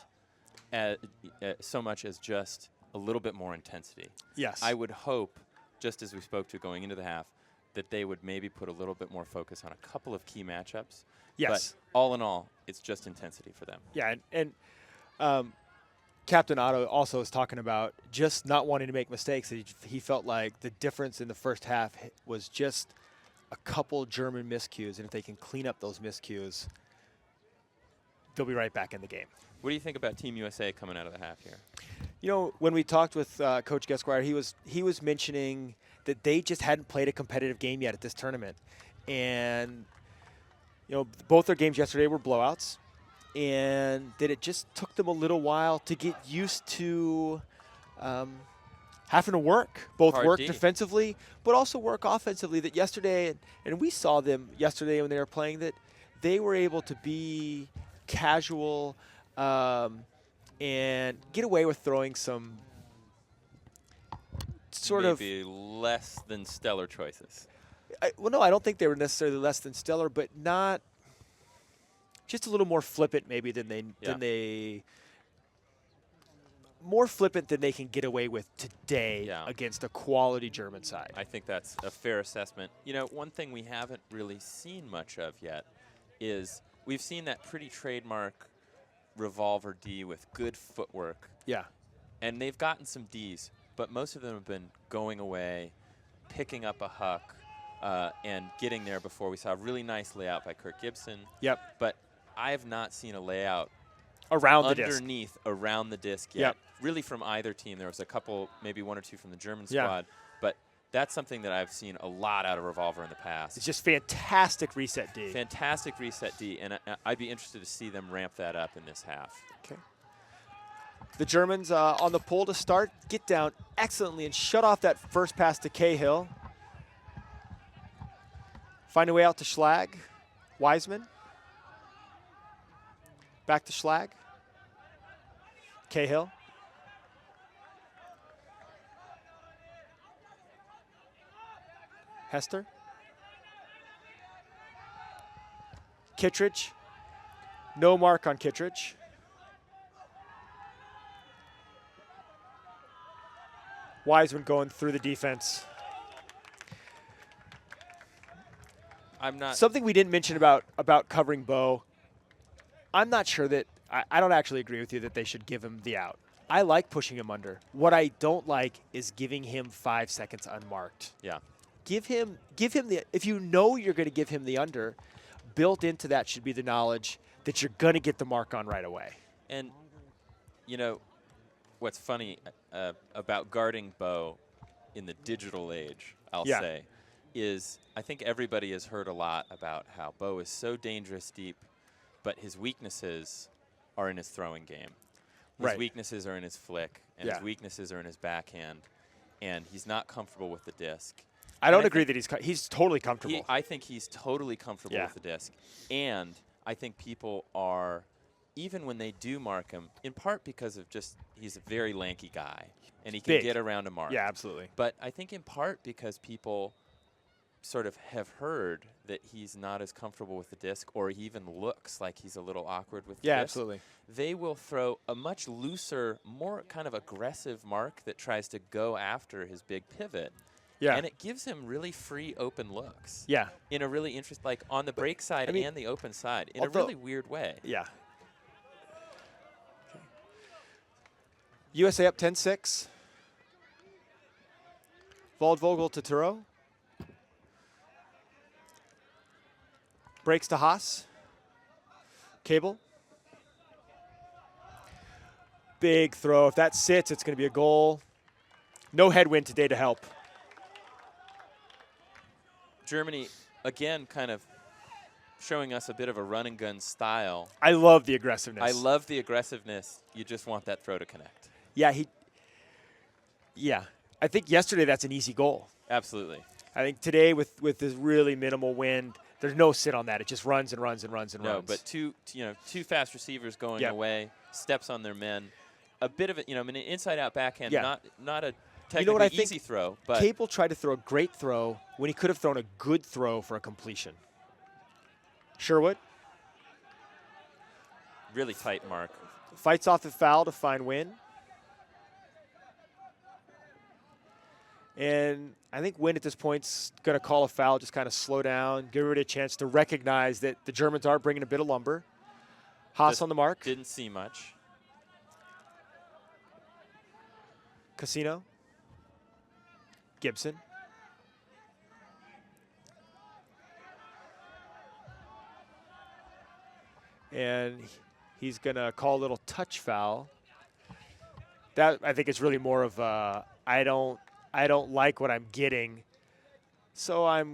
S2: so much as just a little bit more intensity.
S1: Yes.
S2: I would hope, just as we spoke to going into the half, that they would maybe put a little bit more focus on a couple of key matchups.
S1: Yes.
S2: But all in all, it's just intensity for them.
S1: Yeah, and Captain Otto also is talking about just not wanting to make mistakes. He felt like the difference in the first half was just a couple German miscues, and if they can clean up those miscues, they'll be right back in the game.
S2: What do you think about Team USA coming out of the half here?
S1: When we talked with Coach Gesquire, he was mentioning that they just hadn't played a competitive game yet at this tournament. And, both their games yesterday were blowouts. And that it just took them a little while to get used to having to work, both work defensively, but also work offensively. That yesterday, and we saw them yesterday when they were playing, that they were able to be casual and get away with throwing some
S2: maybe less than stellar choices.
S1: I don't think they were necessarily less than stellar, but not just a little more flippant maybe than they more flippant than they can get away with today against a quality German side.
S2: I think that's a fair assessment. One thing we haven't really seen much of yet is we've seen that pretty trademark revolver D with good footwork.
S1: Yeah.
S2: And they've gotten some Ds, but most of them have been going away, picking up a huck, and getting there before. We saw a really nice layout by Kirk Gibson.
S1: Yep.
S2: But I have not seen a layout
S1: around
S2: around the disc yet.
S1: Yep.
S2: Really from either team. There was a couple, maybe one or two from the German squad. But that's something that I've seen a lot out of Revolver in the past.
S1: It's just fantastic reset D.
S2: Fantastic reset D, and I'd be interested to see them ramp that up in this half.
S1: Okay. The Germans on the pull to start, get down excellently and shut off that first pass to Cahill. Find a way out to Schlag. Wiseman. Back to Schlag. Cahill. Hester. Kittredge. No mark on Kittredge.
S3: Wiseman going through the defense.
S2: I'm not.
S1: Something we didn't mention about covering Bo. I'm not sure that I don't actually agree with you that they should give him the out. I like pushing him under. What I don't like is giving him 5 seconds unmarked.
S2: Yeah.
S1: Give him the, if you know you're going to give him the under, built into that should be the knowledge that you're going to get the mark on right away.
S2: And, you know, what's funny about guarding Bo in the digital age, I'll say, is I think everybody has heard a lot about how Bo is so dangerous deep, but his weaknesses are in his throwing game. His weaknesses are in his flick, and his weaknesses are in his backhand, and he's not comfortable with the disc.
S1: I don't agree that he's totally comfortable.
S2: I think he's totally comfortable with the disc. And I think people are, even when they do mark him, in part because of just he's a very lanky guy, and he can get around a mark.
S1: Yeah, absolutely.
S2: But I think in part because people sort of have heard that he's not as comfortable with the disc, or he even looks like he's a little awkward with the disc.
S1: Yeah, absolutely.
S2: They will throw a much looser, more kind of aggressive mark that tries to go after his big pivot.
S1: Yeah.
S2: And it gives him really free open looks.
S1: Yeah.
S2: In a really interesting, like on the break side and the open side, in a really weird way.
S1: Yeah. Okay. USA up 10-6. Waldvogel to Turo. Breaks to Haas. Cable. Big throw. If that sits, it's going to be a goal. No headwind today to help.
S2: Germany, again, kind of showing us a bit of a run and gun style.
S1: I love the aggressiveness.
S2: I love the aggressiveness. You just want that throw to connect.
S1: Yeah, I think yesterday that's an easy goal.
S2: Absolutely.
S1: I think today with this really minimal wind, there's no sit on that. It just runs and runs and runs and runs.
S2: No, but two fast receivers going away, steps on their men, a bit of an inside-out backhand, not a technically easy throw. But
S1: Capel tried to throw a great throw when he could have thrown a good throw for a completion. Sherwood.
S2: Really tight mark.
S1: Fights off the foul to find Wynn. And I think Wynn at this point's going to call a foul, just kind of slow down, give everybody a chance to recognize that the Germans are bringing a bit of lumber. Haas on the mark.
S2: Didn't see much.
S1: Casino. Gibson. And he's going to call a little touch foul. That, I think, is really more of a, I don't like what I'm getting. So I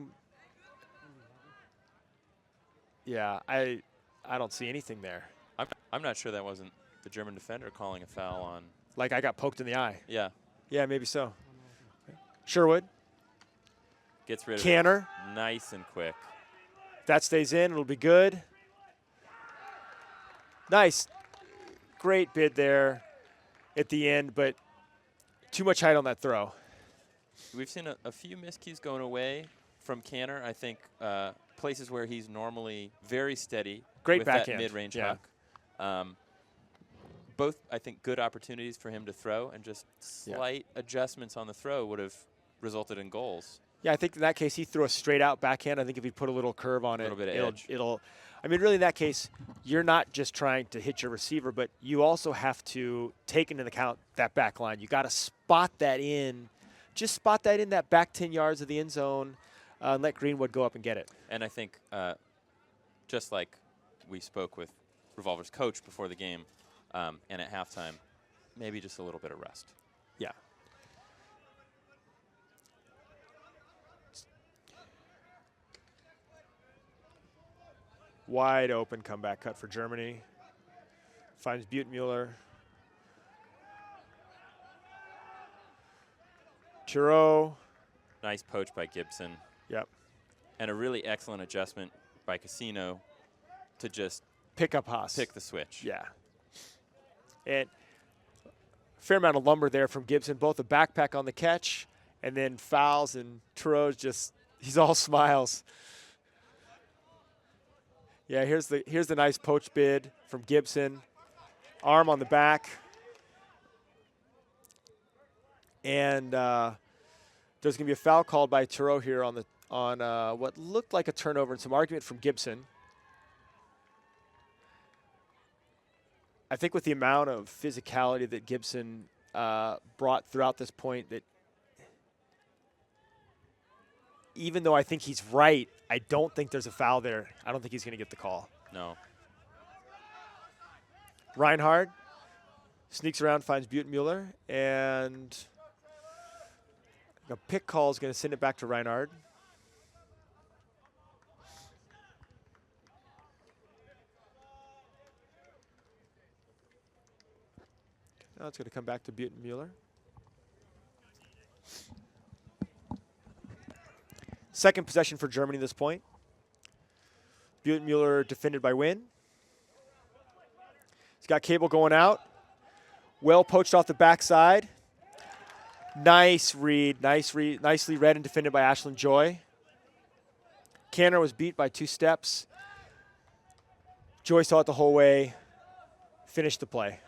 S1: don't see anything there.
S2: I'm not sure that wasn't the German defender calling a foul on.
S1: Like I got poked in the eye.
S2: Yeah.
S1: Yeah, maybe so. Sherwood.
S2: Gets rid of
S1: Canner.
S2: it. Nice and quick.
S1: If that stays in, it'll be good. Nice. Great bid there at the end, but too much height on that throw.
S2: We've seen a few miscues going away from Canner. I think places where he's normally very steady.
S1: Great
S2: with
S1: backhand.
S2: That mid-range hook. Both, I think, good opportunities for him to throw, and just slight adjustments on the throw would have resulted in goals.
S1: Yeah, I think in that case he threw a straight-out backhand. I think if he put a little curve on it,
S2: a little bit of edge.
S1: I mean, really in that case, you're not just trying to hit your receiver, but you also have to take into account that back line. You got to spot that in. Just spot that in that back 10 yards of the end zone and let Greenwood go up and get it.
S2: And I think just like we spoke with Revolver's coach before the game and at halftime, maybe just a little bit of rest.
S1: Yeah. Wide open comeback cut for Germany. Finds Butenmuller. Chiro.
S2: Nice poach by Gibson.
S1: Yep.
S2: And a really excellent adjustment by Casino to just
S1: pick up Haas.
S2: Pick the switch.
S1: Yeah. And fair amount of lumber there from Gibson, both a backpack on the catch and then fouls, and Turo's just, he's all smiles. Yeah, here's the nice poach bid from Gibson. Arm on the back. And there's going to be a foul called by Turow here on what looked like a turnover and some argument from Gibson. I think with the amount of physicality that Gibson brought throughout this point, that even though I think he's right, I don't think there's a foul there. I don't think he's going to get the call.
S2: No.
S1: Reinhard sneaks around, finds Butenmuller, and a pick call is going to send it back to Reinhard. Now it's going to come back to Butenmuller. Second possession for Germany at this point. Butenmuller defended by Wynn. He's got Cable going out. Well poached off the backside. Nice read, nicely read and defended by Ashlyn Joy. Canner was beat by 2 steps. Joy saw it the whole way, finished the play.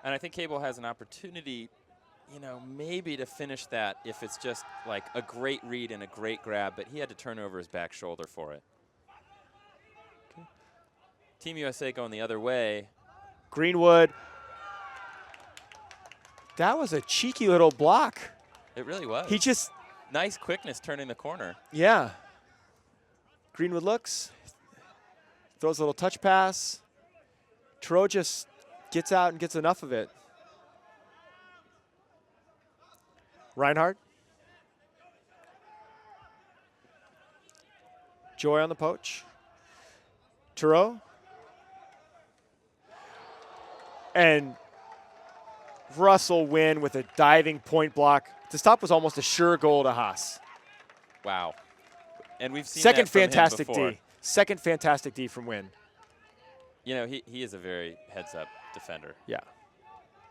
S2: And I think Cable has an opportunity, maybe to finish that if it's just like a great read and a great grab, but he had to turn over his back shoulder for it. Okay. Team USA going the other way.
S1: Greenwood. That was a cheeky little block.
S2: It really was.
S1: He just.
S2: Nice quickness turning the corner.
S1: Yeah. Greenwood looks, throws a little touch pass. Turow just gets out and gets enough of it. Reinhardt. Joy on the poach. Turow. And Russell Wynn with a diving point block. The stop was almost a sure goal to Haas.
S2: Wow. And we've seen
S1: Second
S2: that from
S1: fantastic
S2: him before.
S1: D. Second fantastic D from Wynn.
S2: He is a very heads-up defender.
S1: Yeah.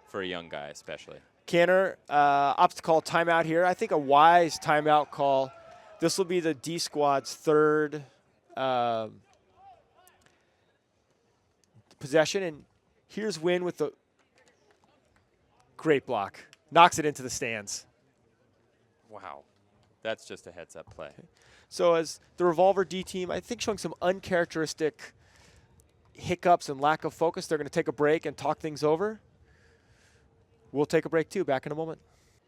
S2: For a young guy especially.
S1: Canner opts to call timeout here. I think a wise timeout call. This will be the D squad's third possession. And here's Wynn with the great block. Knocks it into the stands.
S2: Wow. That's just a heads-up play. Okay.
S1: So as the Revolver D team, I think showing some uncharacteristic hiccups and lack of focus, they're going to take a break and talk things over. We'll take a break too, back in a moment.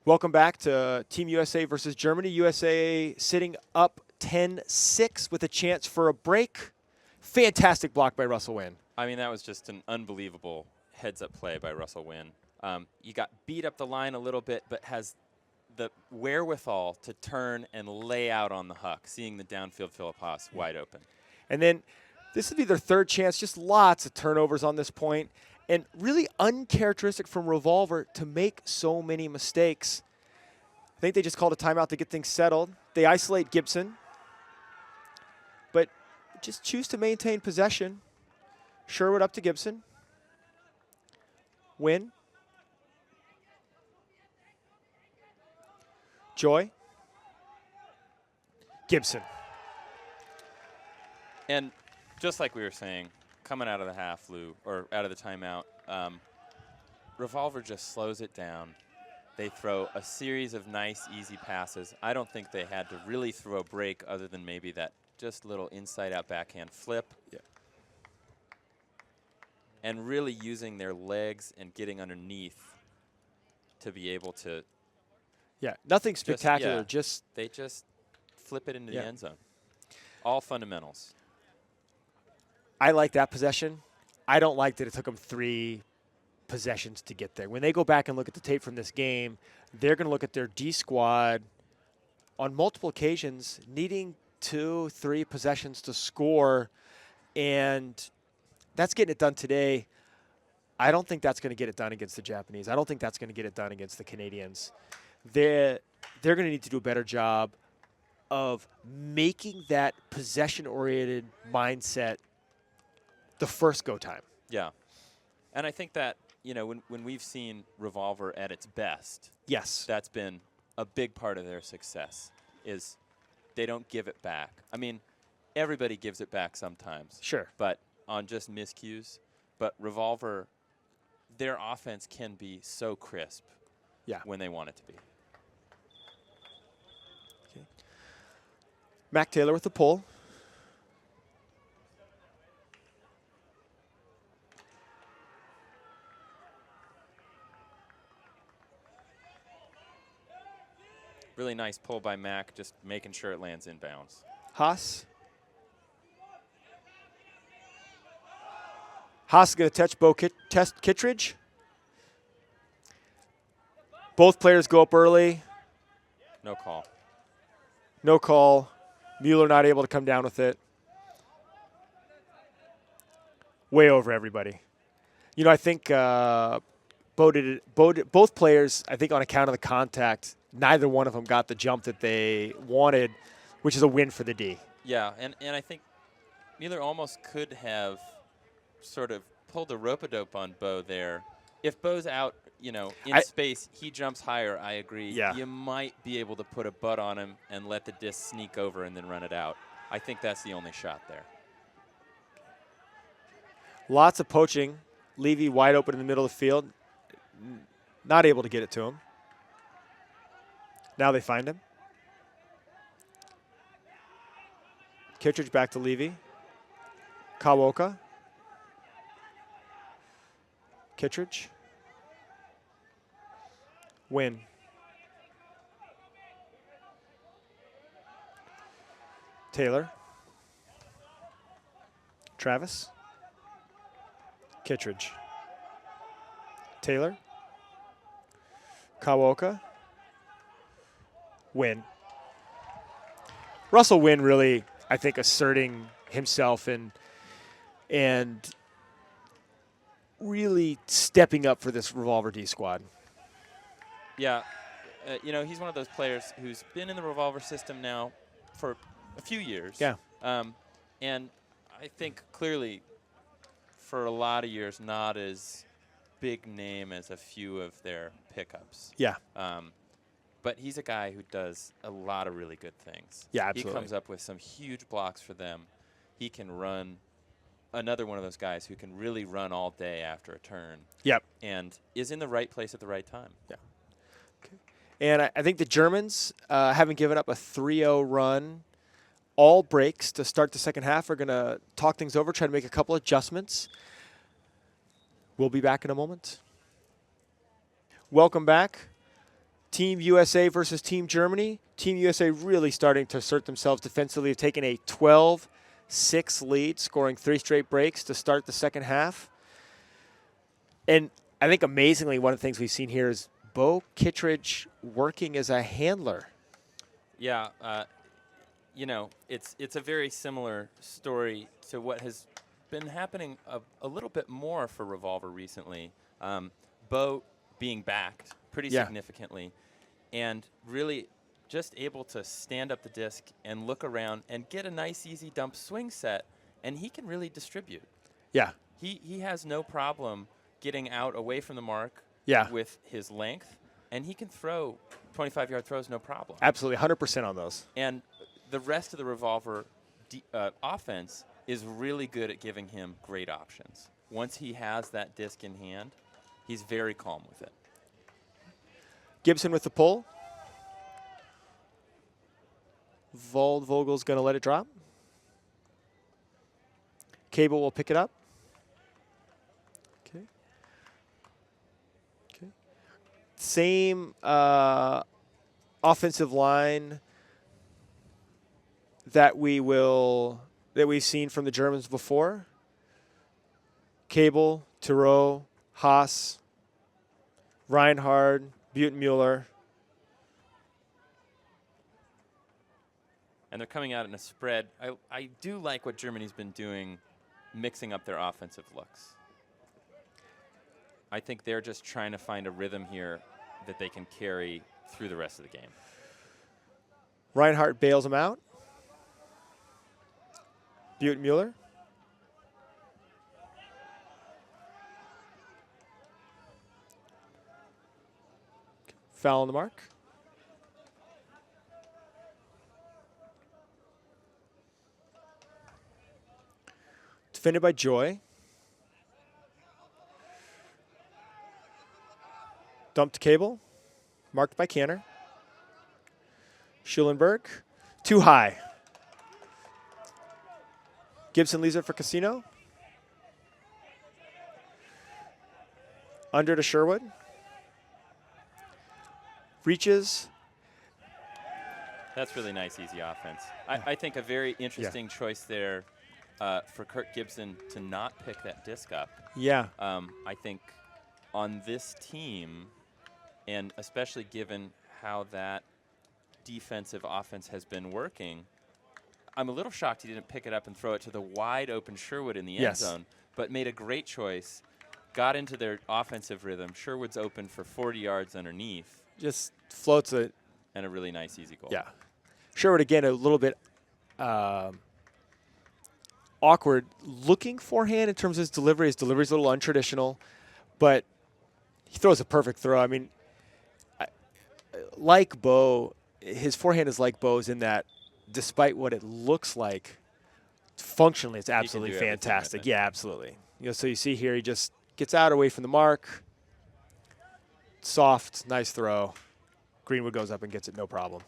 S1: Welcome back to Team USA versus Germany. USA sitting up 10-6 with a chance for a break. Fantastic block by Russell Wynn.
S2: I mean, that was just an unbelievable heads-up play by Russell Wynn. You got beat up the line a little bit, but has the wherewithal to turn and lay out on the huck, seeing the downfield Philip Haas wide open.
S1: And then this would be their third chance, just lots of turnovers on this point, and really uncharacteristic from Revolver to make so many mistakes. I think they just called a timeout to get things settled. They isolate Gibson, but just choose to maintain possession. Sherwood up to Gibson. Wynn. Joy. Gibson.
S2: And just like we were saying, coming out of the half, Lou, or out of the timeout, Revolver just slows it down. They throw a series of nice, easy passes. I don't think they had to really throw a break other than maybe that just little inside-out backhand flip.
S1: Yeah.
S2: And really using their legs and getting underneath to be able to.
S1: Yeah, nothing spectacular.
S2: They just flip it into the end zone. All fundamentals.
S1: I like that possession. I don't like that it took them 3 possessions to get there. When they go back and look at the tape from this game, they're going to look at their D squad on multiple occasions needing 2-3 possessions to score, and that's getting it done today. I don't think that's going to get it done against the Japanese. I don't think that's going to get it done against the Canadians. They're going to need to do a better job of making that possession-oriented mindset the first go time.
S2: Yeah. And I think that, when we've seen Revolver at its best,
S1: yes,
S2: that's been a big part of their success, is they don't give it back. I mean, everybody gives it back sometimes.
S1: Sure.
S2: But on just miscues. But Revolver, their offense can be so crisp. when they want it to be.
S1: Okay. Mac Taylor with the pull.
S2: Really nice pull by Mac, just making sure it lands in bounds.
S1: Haas. Haas is going to touch Kittredge. Both players go up early.
S2: No call.
S1: No call. Mueller not able to come down with it. Way over everybody. You know, I think both players, I think on account of the contact, neither one of them got the jump that they wanted, which is a win for the D.
S2: Yeah, and I think Mueller almost could have sort of pulled a rope-a-dope on Bo there. If Bo's out, you know, in space, he jumps higher, I agree.
S1: Yeah.
S2: You might be able to put a butt on him and let the disc sneak over and then run it out. I think that's the only shot there.
S1: Lots of poaching. Levy wide open in the middle of the field. Not able to get it to him. Now they find him. Kittredge back to Levy. Kawoka. Kittredge. Win. Taylor. Travis. Kittredge. Taylor. Kawoka. Win. Russell Wynn really, I think, asserting himself and really stepping up for this Revolver D squad.
S2: Yeah, you know, he's one of those players who's been in the Revolver system now for a few years.
S1: Yeah.
S2: And I think clearly for a lot of years not as big name as a few of their pickups.
S1: Yeah.
S2: But he's a guy who does a lot of really good things.
S1: Yeah, absolutely.
S2: He comes up with some huge blocks for them. He can run, another one of those guys who can really run all day after a turn.
S1: Yep.
S2: And is in the right place at the right time.
S1: Yeah. Okay. And I think the Germans, having given up a 3-0 run, all breaks to start the second half, are going to talk things over, try to make a couple adjustments. We'll be back in a moment. Welcome back. Team USA versus Team Germany. Team USA really starting to assert themselves defensively. They've taken a 12-6 lead, scoring 3 straight breaks to start the second half. And I think amazingly, one of the things we've seen here is Bo Kittredge working as a handler.
S2: Yeah, you know, it's a very similar story to what has been happening a little bit more for Revolver recently. Bo being backed pretty significantly and really just able to stand up the disc and look around and get a nice easy dump swing set, and he can really distribute.
S1: Yeah.
S2: He has no problem getting out away from the mark with his length, and he can throw 25-yard throws no problem.
S1: Absolutely, 100% on those.
S2: And the rest of the Revolver offense is really good at giving him great options. Once he has that disc in hand, he's very calm with it.
S1: Gibson with the pull. Vogel's going to let it drop. Cable will pick it up. Okay. Okay. Same offensive line that we've seen from the Germans before. Cable, Thoreau, Haas, Reinhard, Butenmuller.
S2: And they're coming out in a spread. I do like what Germany's been doing, mixing up their offensive looks. I think they're just trying to find a rhythm here that they can carry through the rest of the game.
S1: Reinhardt bails him out. Butenmuller. Foul on the mark. Defended by Joy. Dumped to Cable. Marked by Canner. Schulenberg. Too high. Gibson leaves it for Casino. Under to Sherwood. Reaches.
S2: That's really nice, easy offense. I think a very interesting choice there for Kirk Gibson to not pick that disc up.
S1: Yeah.
S2: I think on this team, and especially given how that defensive offense has been working, I'm a little shocked he didn't pick it up and throw it to the wide open Sherwood in the end zone, but made a great choice, got into their offensive rhythm. Sherwood's open for 40 yards underneath.
S1: Just floats it.
S2: And a really nice, easy goal.
S1: Yeah. Sherwood, again, a little bit awkward looking forehand in terms of his delivery. His delivery's a little untraditional, but he throws a perfect throw. I mean, like Bo, his forehand is like Bo's in that despite what it looks like, functionally it's absolutely fantastic. Yeah, absolutely. So you see here he just gets out away from the mark. Soft, nice throw. Greenwood goes up and gets it, no problem.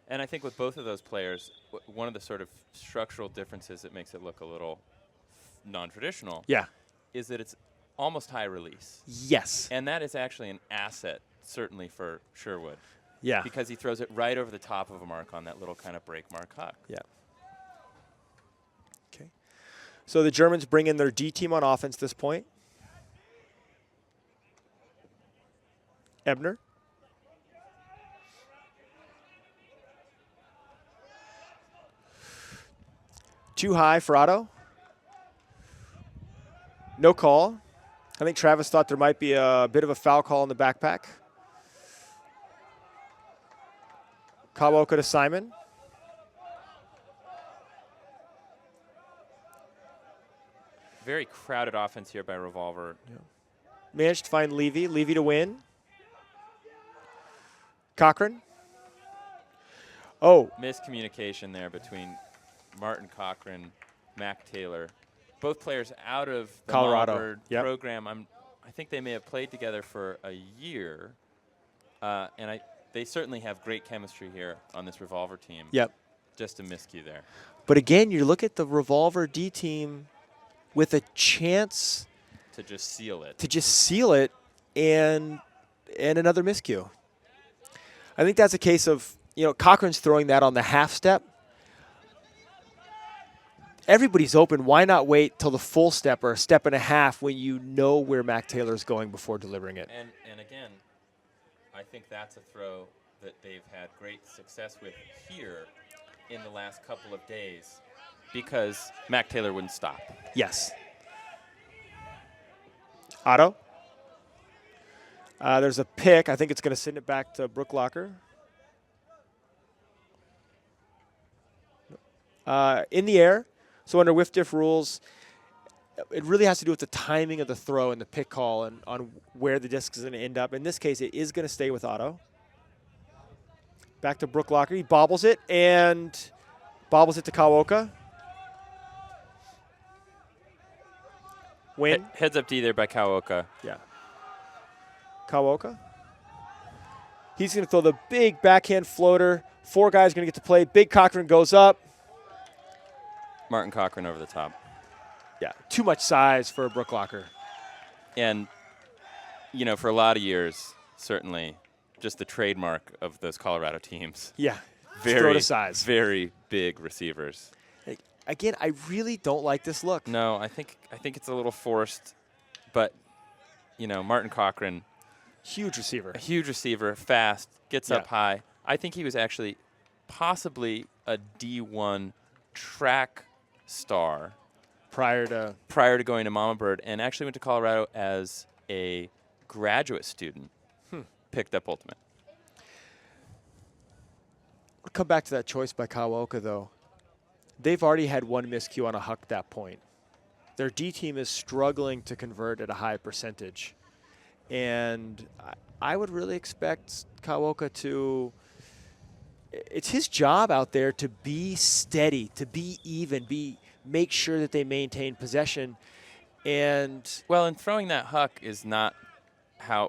S2: And I think with both of those players, one of the sort of structural differences that makes it look a little non-traditional is that it's almost high release.
S1: Yes.
S2: And that is actually an asset, certainly for Sherwood.
S1: Yeah.
S2: Because he throws it right over the top of a mark on that little kind of break mark huck.
S1: Yeah. Okay. So the Germans bring in their D team on offense this point. Ebner. Too high for Otto. No call. I think Travis thought there might be a bit of a foul call in the backpack. Kawaoka to Simon.
S2: Very crowded offense here by Revolver.
S1: Yeah. Managed to find Levy. Levy to win. Cochran. Oh.
S2: Miscommunication there between Martin Cochran, Mac Taylor. Both players out of the
S1: Colorado
S2: program. I think they may have played together for a year. And they certainly have great chemistry here on this Revolver team.
S1: Yep.
S2: Just a miscue there.
S1: But again, you look at the Revolver D team with a chance
S2: to just seal
S1: it. And another miscue. I think that's a case of, Cochran's throwing that on the half step. Everybody's open. Why not wait till the full step or a step and a half when you know where Mac Taylor's going before delivering it?
S2: And again, I think that's a throw that they've had great success with here in the last couple of days because Mac Taylor wouldn't stop.
S1: Yes. Otto. There's a pick. I think it's going to send it back to Brooklocker. In the air. So under whiff-diff rules, it really has to do with the timing of the throw and the pick call and on where the disc is going to end up. In this case, it is going to stay with Otto. Back to Brooklocker. He bobbles it and bobbles it to Kawaoka. Win.
S2: Heads up D there by Kawaoka.
S1: Yeah. Kawaoka. He's going to throw the big backhand floater. 4 guys going to get to play. Big Cochran goes up.
S2: Martin Cochran over the top.
S1: Yeah, too much size for a Brooklocker.
S2: And, for a lot of years, certainly, just the trademark of those Colorado teams.
S1: Yeah,
S2: throw
S1: to size.
S2: Very big receivers.
S1: Again, I really don't like this look.
S2: No, I think it's a little forced, but, Martin Cochran.
S1: Huge receiver.
S2: A huge receiver, fast, gets up high. I think he was actually possibly a D1 track star
S1: prior
S2: to going to Mama Bird, and actually went to Colorado as a graduate student. Picked up Ultimate.
S1: I'll come back to that choice by Kawaoka, though. They've already had one miscue on a huck at that point. Their D team is struggling to convert at a high percentage, and I would really expect Kawaoka to. It's his job out there to be steady, to be even, make sure that they maintain possession. And
S2: well, and throwing that huck is not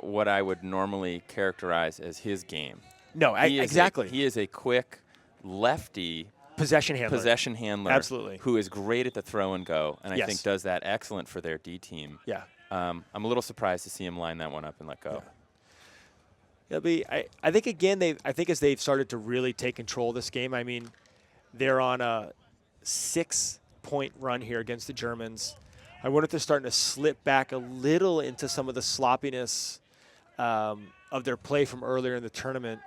S2: what I would normally characterize as his game.
S1: No, exactly.
S2: He is a quick lefty
S1: Possession handler.
S2: Absolutely. Who is great at the throw and go, and I
S1: Yes.
S2: think does that excellent for their D team.
S1: Yeah.
S2: I'm a little surprised to see him line that one up and let go.
S1: Yeah. I think again I think as they've started to really take control of this game, I mean, they're on a 6-point run here against the Germans. I wonder if they're starting to slip back a little into some of the sloppiness of their play from earlier in the tournament,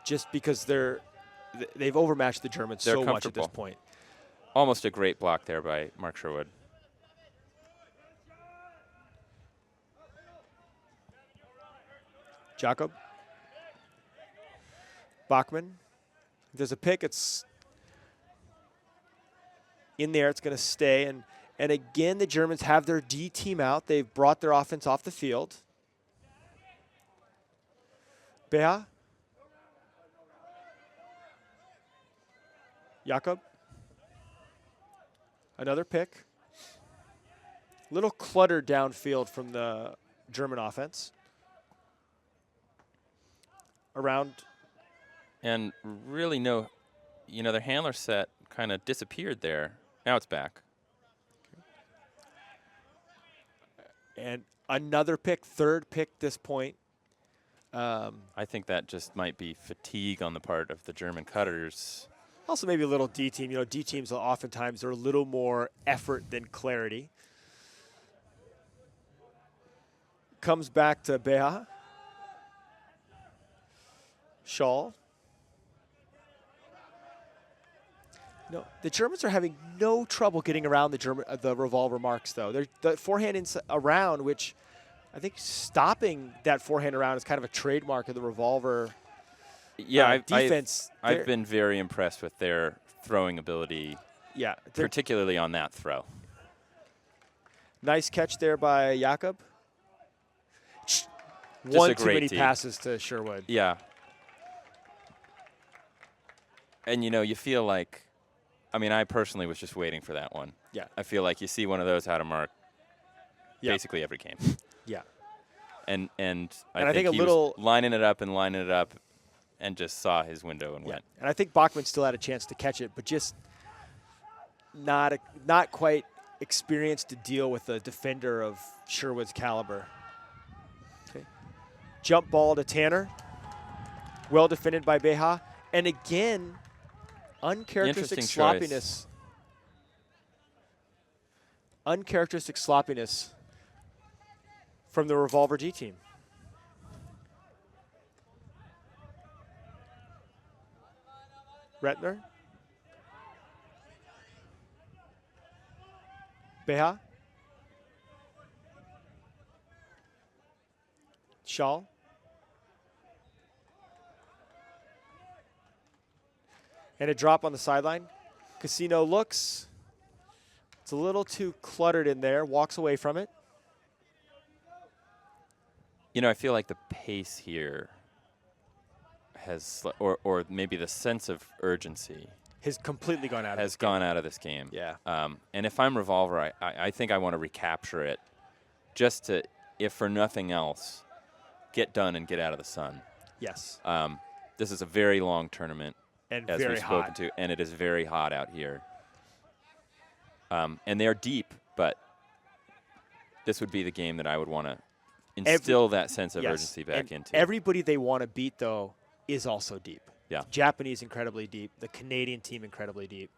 S1: just because they've overmatched the Germans
S2: They're
S1: so much at this
S2: comfortable.
S1: point.
S2: Almost a great block there by Mark Sherwood.
S1: Jakob. Bachmann. There's a pick. It's in there. It's going to stay. And again, the Germans have their D team out. They've brought their offense off the field. Beha. Jakob. Another pick. Little cluttered downfield from the German offense. Around.
S2: And really their handler set kind of disappeared there. Now it's back.
S1: And another pick, third pick this point.
S2: I think that just might be fatigue on the part of the German cutters.
S1: Also maybe a little D team. You know, D teams oftentimes are a little more effort than clarity. Comes back to Beha. Shaw. No, the Germans are having no trouble getting around the revolver marks, though. The forehand around, which I think stopping that forehand around is kind of a trademark of the revolver defense.
S2: I've been very impressed with their throwing ability, particularly on that throw.
S1: Nice catch there by Jakob.
S2: Just
S1: One
S2: a
S1: too
S2: great
S1: many
S2: tee.
S1: passes to Sherwood.
S2: Yeah. And, you feel like, I personally was just waiting for that one.
S1: Yeah.
S2: I feel like you see one of those out of Mark basically every game.
S1: Yeah.
S2: And
S1: I think
S2: he was lining it up and just saw his window and went.
S1: And I think Bachmann still had a chance to catch it, but just not quite experienced to deal with a defender of Sherwood's caliber. Okay. Jump ball to Tanner. Well defended by Beha. And again, uncharacteristic
S2: Interesting
S1: sloppiness.
S2: choice.
S1: Uncharacteristic sloppiness from the revolver D team. Retner. Beha. Shaw. And a drop on the sideline. Casino looks. It's a little too cluttered in there. Walks away from it.
S2: I feel like the pace here has, or maybe the sense of urgency
S1: Has completely gone out.
S2: has gone out of this game.
S1: Yeah.
S2: And if I'm Revolver, I think I want to recapture it, just to, if for nothing else, get done and get out of the sun.
S1: Yes.
S2: This is a very long tournament,
S1: And
S2: as
S1: very
S2: we've spoken
S1: hot.
S2: to, and it is very hot out here. And they are deep, but this would be the game that I would want to instill that sense of urgency back into.
S1: Everybody they want to beat, though, is also deep.
S2: Yeah.
S1: Japanese incredibly deep. The Canadian team incredibly deep.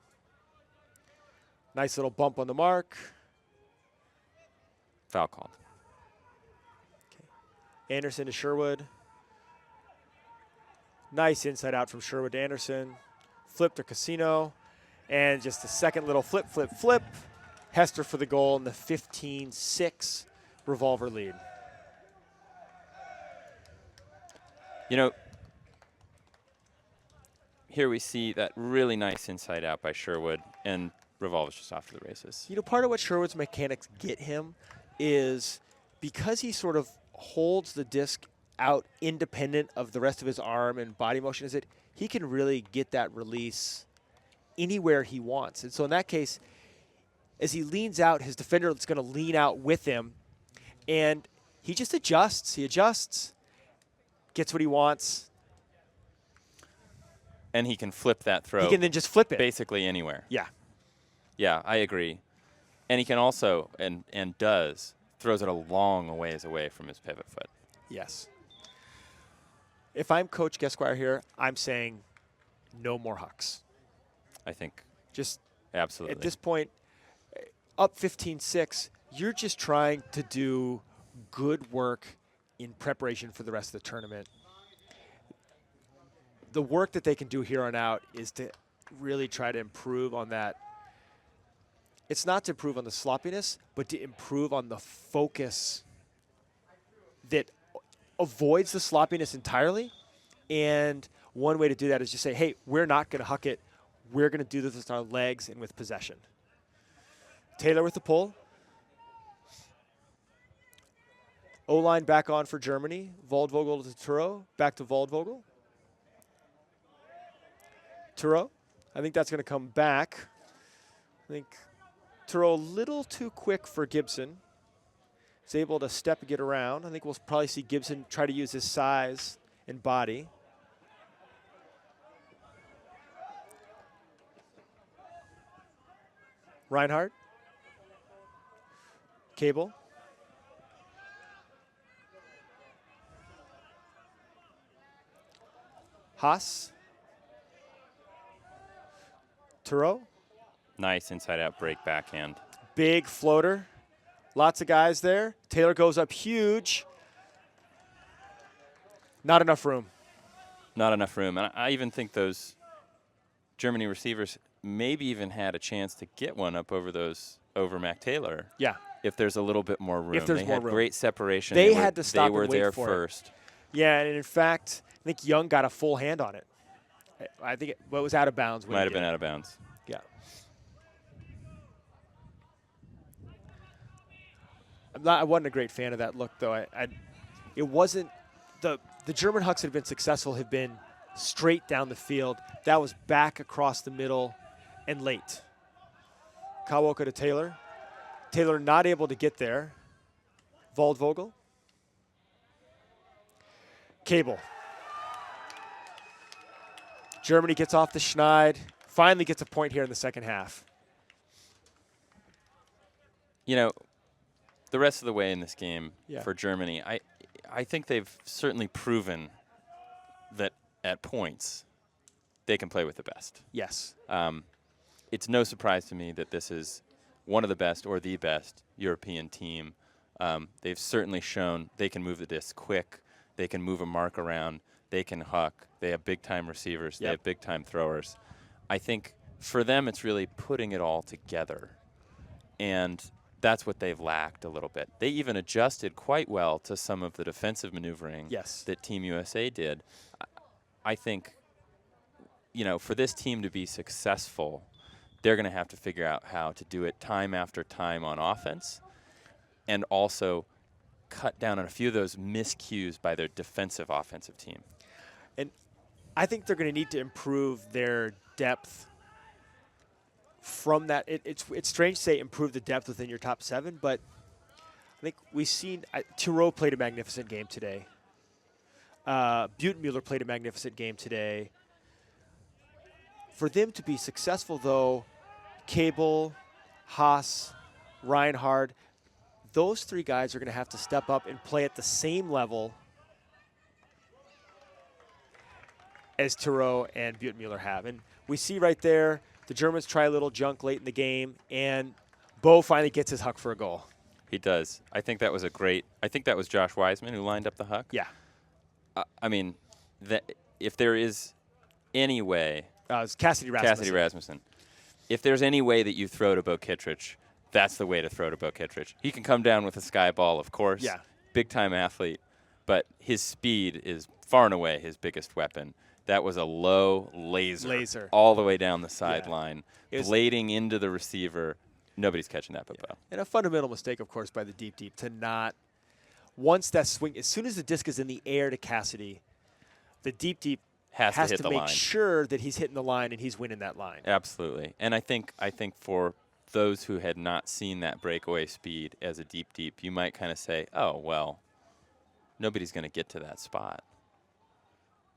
S1: Nice little bump on the mark.
S2: Foul called.
S1: Anderson to Sherwood. Nice inside out from Sherwood to Anderson. Flip to Casino. And just a second little flip, flip, flip. Hester for the goal in the 15-6 revolver lead.
S2: Here we see that really nice inside out by Sherwood, and Revolver's just off to the races.
S1: Part of what Sherwood's mechanics get him is because he sort of holds the disc out independent of the rest of his arm and body motion, he can really get that release anywhere he wants. And so in that case, as he leans out, his defender is going to lean out with him, and he just adjusts. He adjusts, gets what he wants.
S2: And he can flip that throw.
S1: He can then just flip it.
S2: Basically anywhere.
S1: Yeah.
S2: Yeah, I agree. And he can also, and does, throws it a long ways away from his pivot foot.
S1: Yes. If I'm Coach Gesquire here, I'm saying no more hucks.
S2: I think
S1: Just
S2: absolutely.
S1: at this point, up 15-6, you're just trying to do good work in preparation for the rest of the tournament. The work that they can do here on out is to really try to improve on that. It's not to improve on the sloppiness, but to improve on the focus that avoids the sloppiness entirely. And one way to do that is just say, hey, we're not going to huck it. We're going to do this with our legs and with possession. Taylor with the pull. O-line back on for Germany. Waldvogel to Turo. Back to Waldvogel. Turo. I think that's going to come back. I think Turo a little too quick for Gibson. He's able to step and get around. I think we'll probably see Gibson try to use his size and body. Reinhardt. Cable. Haas. Turo.
S2: Nice inside-out break backhand.
S1: Big floater. Lots of guys there. Taylor goes up huge. Not enough room.
S2: Not enough room. And I even think those Germany receivers maybe even had a chance to get one up over Mac Taylor.
S1: Yeah.
S2: If there's a little bit more room.
S1: If there's
S2: they
S1: more
S2: had
S1: room.
S2: Great separation.
S1: They had to stop
S2: They were
S1: and wait
S2: there
S1: for it.
S2: first.
S1: Yeah, and in fact, I think Young got a full hand on it. I think it was out of bounds.
S2: Might have been out of bounds.
S1: Yeah. I wasn't a great fan of that look, though. It wasn't the German hucks that have been successful have been straight down the field. That was back across the middle and late. Kawoka to Taylor. Taylor not able to get there. Waldvogel. Cable. Germany gets off the Schneid. Finally gets a point here in the second half.
S2: You know, the rest of the way in this game
S1: Yeah.
S2: for Germany, I think they've certainly proven that at points they can play with the best.
S1: Yes.
S2: It's no surprise to me that this is one of the best or the best European team. They've certainly shown they can move the disc quick. They can move a mark around. They can huck. They have big-time receivers. They have big-time throwers. I think for them it's really putting it all together. And that's what they've lacked a little bit. They even adjusted quite well to some of the defensive maneuvering that Team USA did. I think, you know, for this team to be successful, they're going to have to figure out how to do it time after time on offense and also cut down on a few of those miscues by their defensive offensive team.
S1: And I think they're going to need to improve their depth from that. It's strange to say improve the depth within your top seven, but I think we've seen Turo played a magnificent game today. Butenmuller played a magnificent game today. For them to be successful, though, Cable, Haas, Reinhardt, those three guys are going to have to step up and play at the same level as Turo and Butenmuller have. And we see right there, the Germans try a little junk late in the game, and Bo finally gets his huck for a goal.
S2: He does. I think that was I think that was Josh Wiseman who lined up the huck.
S1: Yeah.
S2: I mean, if there is any way.
S1: It's Cassidy Rasmussen.
S2: Cassidy Rasmussen. If there's any way that you throw to Bo Kittredge, that's the way to throw to Bo Kittredge. He can come down with a sky ball, of course.
S1: Yeah.
S2: Big-time athlete. But his speed is far and away his biggest weapon. That was a low laser. All the way down the sideline.
S1: Yeah.
S2: Blading into the receiver. Nobody's catching that but Bo.
S1: And a fundamental mistake, of course, by the deep to not, once that swing, as soon as the disc is in the air to Cassidy, the deep
S2: has to hit the
S1: make
S2: line.
S1: Sure that he's hitting the line and he's winning that line.
S2: Absolutely. And I think for those who had not seen that breakaway speed as a deep, you might kind of say, oh, well, nobody's going to get to that spot.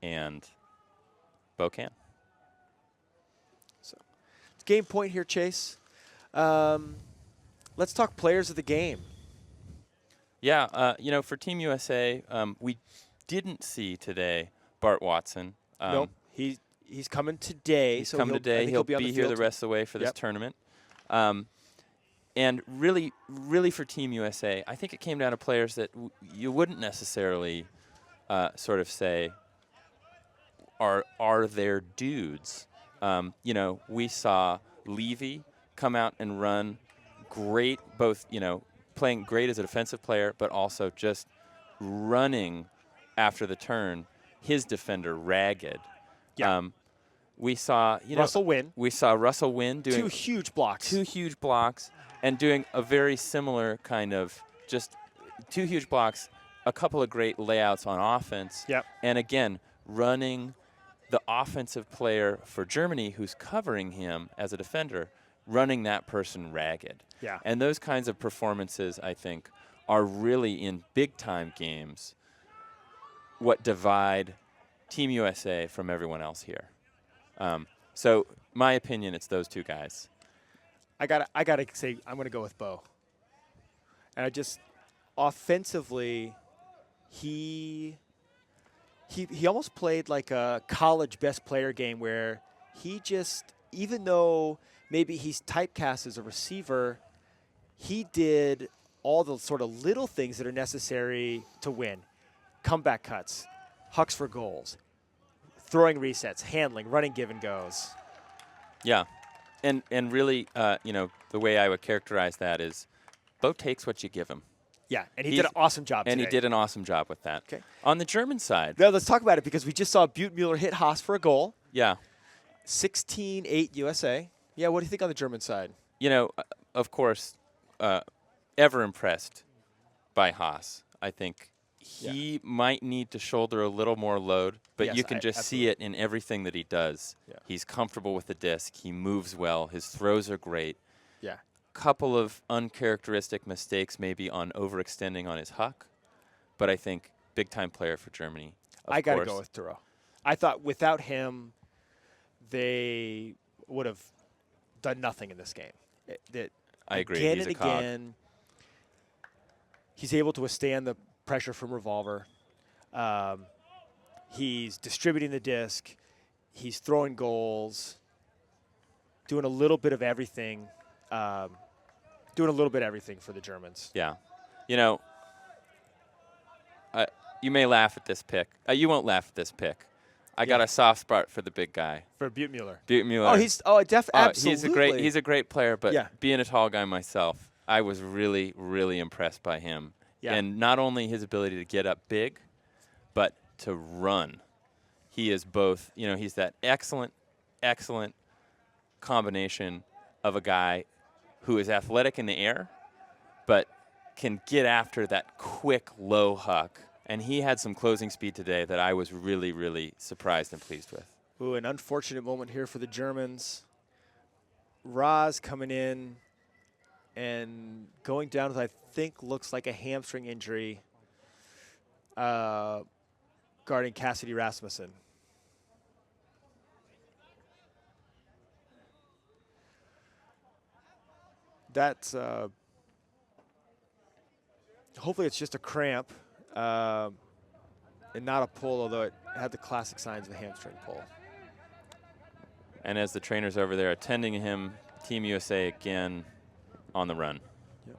S2: And Bo can.
S1: So, game point here, Chase. Let's talk players of the game.
S2: Yeah, for Team USA, we didn't see today Bart Watson.
S1: Nope, he's coming today.
S2: He's
S1: so
S2: coming today. He'll be here the
S1: field.
S2: rest of the way for this tournament. And really, really for Team USA, I think it came down to players that you wouldn't necessarily sort of say are their dudes. We saw Levy come out and run great, both, playing great as a defensive player, but also just running after the turn, his defender ragged.
S1: Yeah.
S2: We saw
S1: Russell Wynn.
S2: We saw Russell Wynn doing
S1: two huge blocks
S2: and doing a very similar kind of just 2 huge blocks, a couple of great layouts on offense.
S1: Yep.
S2: And again, running the offensive player for Germany who's covering him as a defender, running that person ragged.
S1: Yeah.
S2: And those kinds of performances, I think, are really in big-time games what divide Team USA from everyone else here. So my opinion, it's those two guys.
S1: I gotta say, I'm gonna go with Bo. And I just offensively, he almost played like a college best player game where he just, even though maybe he's typecast as a receiver, he did all the sort of little things that are necessary to win. Comeback cuts, hucks for goals, throwing resets, handling, running give and goes.
S2: Yeah. And really, the way I would characterize that is Bo takes what you give him.
S1: Yeah, and he did an awesome job
S2: And
S1: today.
S2: he did an awesome job with that.
S1: Okay.
S2: On the German side.
S1: Now let's talk about it because we just saw Buttmuller hit Haas for a goal.
S2: Yeah.
S1: 16-8 USA. Yeah, what do you think on the German side?
S2: Of course, ever impressed by Haas. I think he might need to shoulder a little more load, but
S1: Yes,
S2: you can just see
S1: absolutely.
S2: it in everything that he does.
S1: Yeah.
S2: He's comfortable with the disc. He moves well. His throws are great.
S1: Yeah.
S2: Couple of uncharacteristic mistakes maybe on overextending on his huck, but I think big-time player for Germany.
S1: I got to go with Turo. I thought without him, they would have done nothing in this game.
S2: I agree.
S1: Again
S2: He's
S1: and
S2: a cog.
S1: again, he's able to withstand the pressure from Revolver. He's distributing the disc. He's throwing goals, doing a little bit of everything. Doing a little bit of everything for the Germans.
S2: Yeah. You may laugh at this pick. You won't laugh at this pick. I got a soft spot for the big guy.
S1: For Buttmuller.
S2: Buttmuller.
S1: Absolutely.
S2: He's a great player, but
S1: Yeah.
S2: being a tall guy myself, I was really, really impressed by him.
S1: Yeah.
S2: And not only his ability to get up big, but to run. He is both, he's that excellent, excellent combination of a guy who is athletic in the air, but can get after that quick, low huck. And he had some closing speed today that I was really, really surprised and pleased with.
S1: Ooh, an unfortunate moment here for the Germans. Raz coming in and going down with, I think, looks like a hamstring injury guarding Cassidy Rasmussen. That's hopefully it's just a cramp and not a pull, although it had the classic signs of a hamstring pull.
S2: And as the trainers over there attending him, Team USA again on the run.
S1: Yep.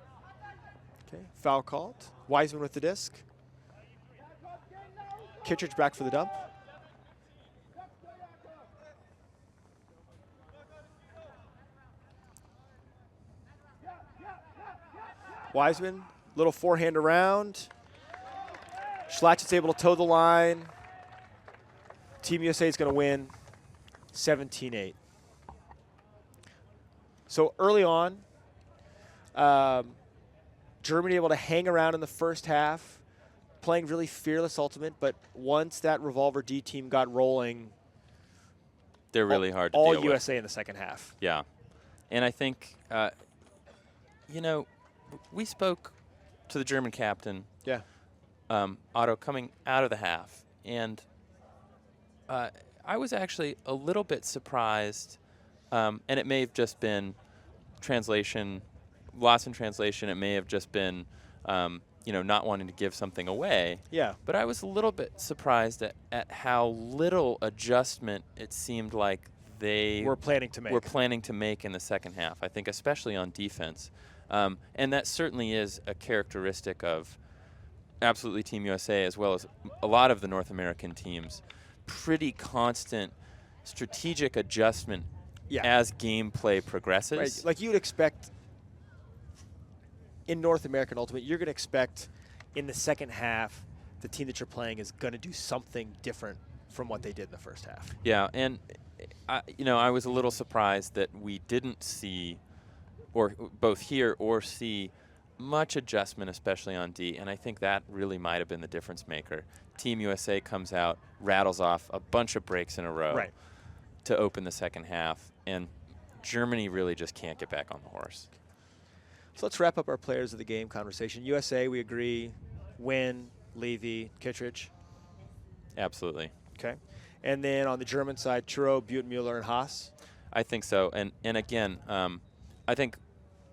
S1: Okay, foul called. Wiseman with the disc. Kittredge back for the dump. Wiseman, little forehand around. Schlachet's able to toe the line. Team USA is going to win 17-8. So early on, Germany able to hang around in the first half, playing really fearless ultimate, but once that Revolver D team got rolling,
S2: they're really hard to
S1: all
S2: deal
S1: USA in the second half.
S2: Yeah. And I think, we spoke to the German captain
S1: Yeah.
S2: Otto, coming out of the half. And I was actually a little bit surprised, and it may have just been translation, loss in translation. It may have just been, not wanting to give something away.
S1: Yeah.
S2: But I was a little bit surprised at how little adjustment it seemed like they
S1: We're planning to make
S2: in the second half. I think especially on defense. And that certainly is a characteristic of absolutely Team USA as well as a lot of the North American teams. Pretty constant strategic adjustment as gameplay progresses.
S1: Right. Like you would expect in North American Ultimate, you're going to expect in the second half the team that you're playing is going to do something different from what they did in the first half.
S2: Yeah, and I was a little surprised that we didn't see, or both hear or see, much adjustment, especially on D, and I think that really might have been the difference maker. Team USA comes out, rattles off a bunch of breaks in a row to open the second half, and Germany really just can't get back on the horse.
S1: So let's wrap up our players of the game conversation. USA, we agree, Wynn, Levy, Kittredge.
S2: Absolutely.
S1: Okay. And then on the German side, Churro, Butenmuller, and Haas.
S2: I think so. And again, I think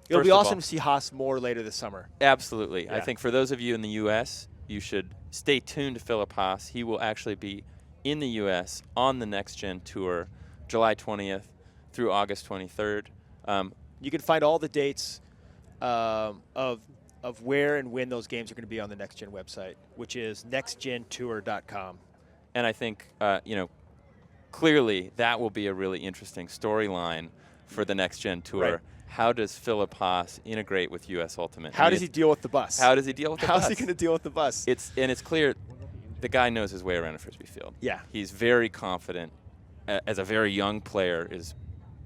S1: it'll be awesome to see Haas more later this summer.
S2: Absolutely.
S1: Yeah.
S2: I think for those of you in the U.S., you should stay tuned to Philip Haas. He will actually be in the U.S. on the Next Gen Tour, July 20th through August 23rd.
S1: You can find all the dates of where and when those games are going to be on the Next Gen website, which is nextgentour.com.
S2: And I think, clearly that will be a really interesting storyline for the Next Gen Tour.
S1: Right.
S2: How does Philip Haas integrate with U.S. Ultimate?
S1: How does he deal with the bus?
S2: How does he deal with the bus?
S1: How's he going to deal with the bus?
S2: It's clear the guy knows his way around a Frisbee field.
S1: Yeah.
S2: He's very confident. As a very young player, is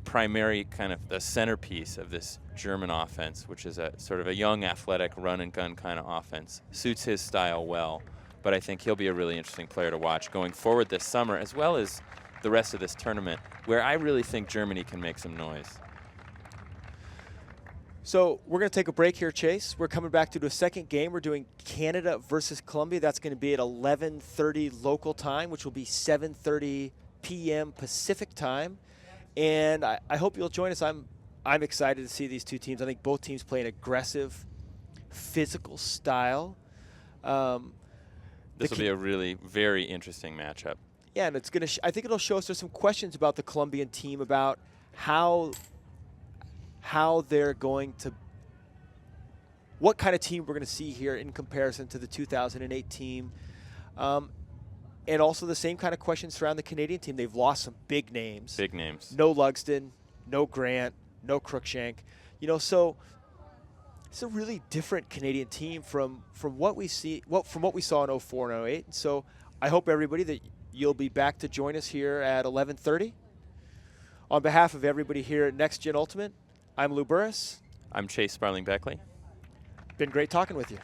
S2: primary kind of the centerpiece of this German offense, which is a sort of a young, athletic, run-and-gun kind of offense. Suits his style well, but I think he'll be a really interesting player to watch going forward this summer, as well as the rest of this tournament, where I really think Germany can make some noise.
S1: So we're going to take a break here, Chase. We're coming back to do a second game. We're doing Canada versus Colombia. That's going to be at 11:30 local time, which will be 7:30 p.m. Pacific time. And I hope you'll join us. I'm excited to see these two teams. I think both teams play an aggressive, physical style.
S2: This will be a really very interesting matchup.
S1: Yeah, and it's going to. I think it'll show us there's some questions about the Colombian team about how they're going to, what kind of team we're going to see here in comparison to the 2008 team. And also the same kind of questions surround the Canadian team. They've lost some big names.
S2: Big names.
S1: No Lugsden, no Grant, no Cruikshank. So it's a really different Canadian team from what we see, from what we saw in 04 and 08. And so I hope everybody that you'll be back to join us here at 11:30. On behalf of everybody here at Next Gen Ultimate, I'm Lou Burris.
S2: I'm Chase Sparling-Beckley.
S1: Been great talking with you.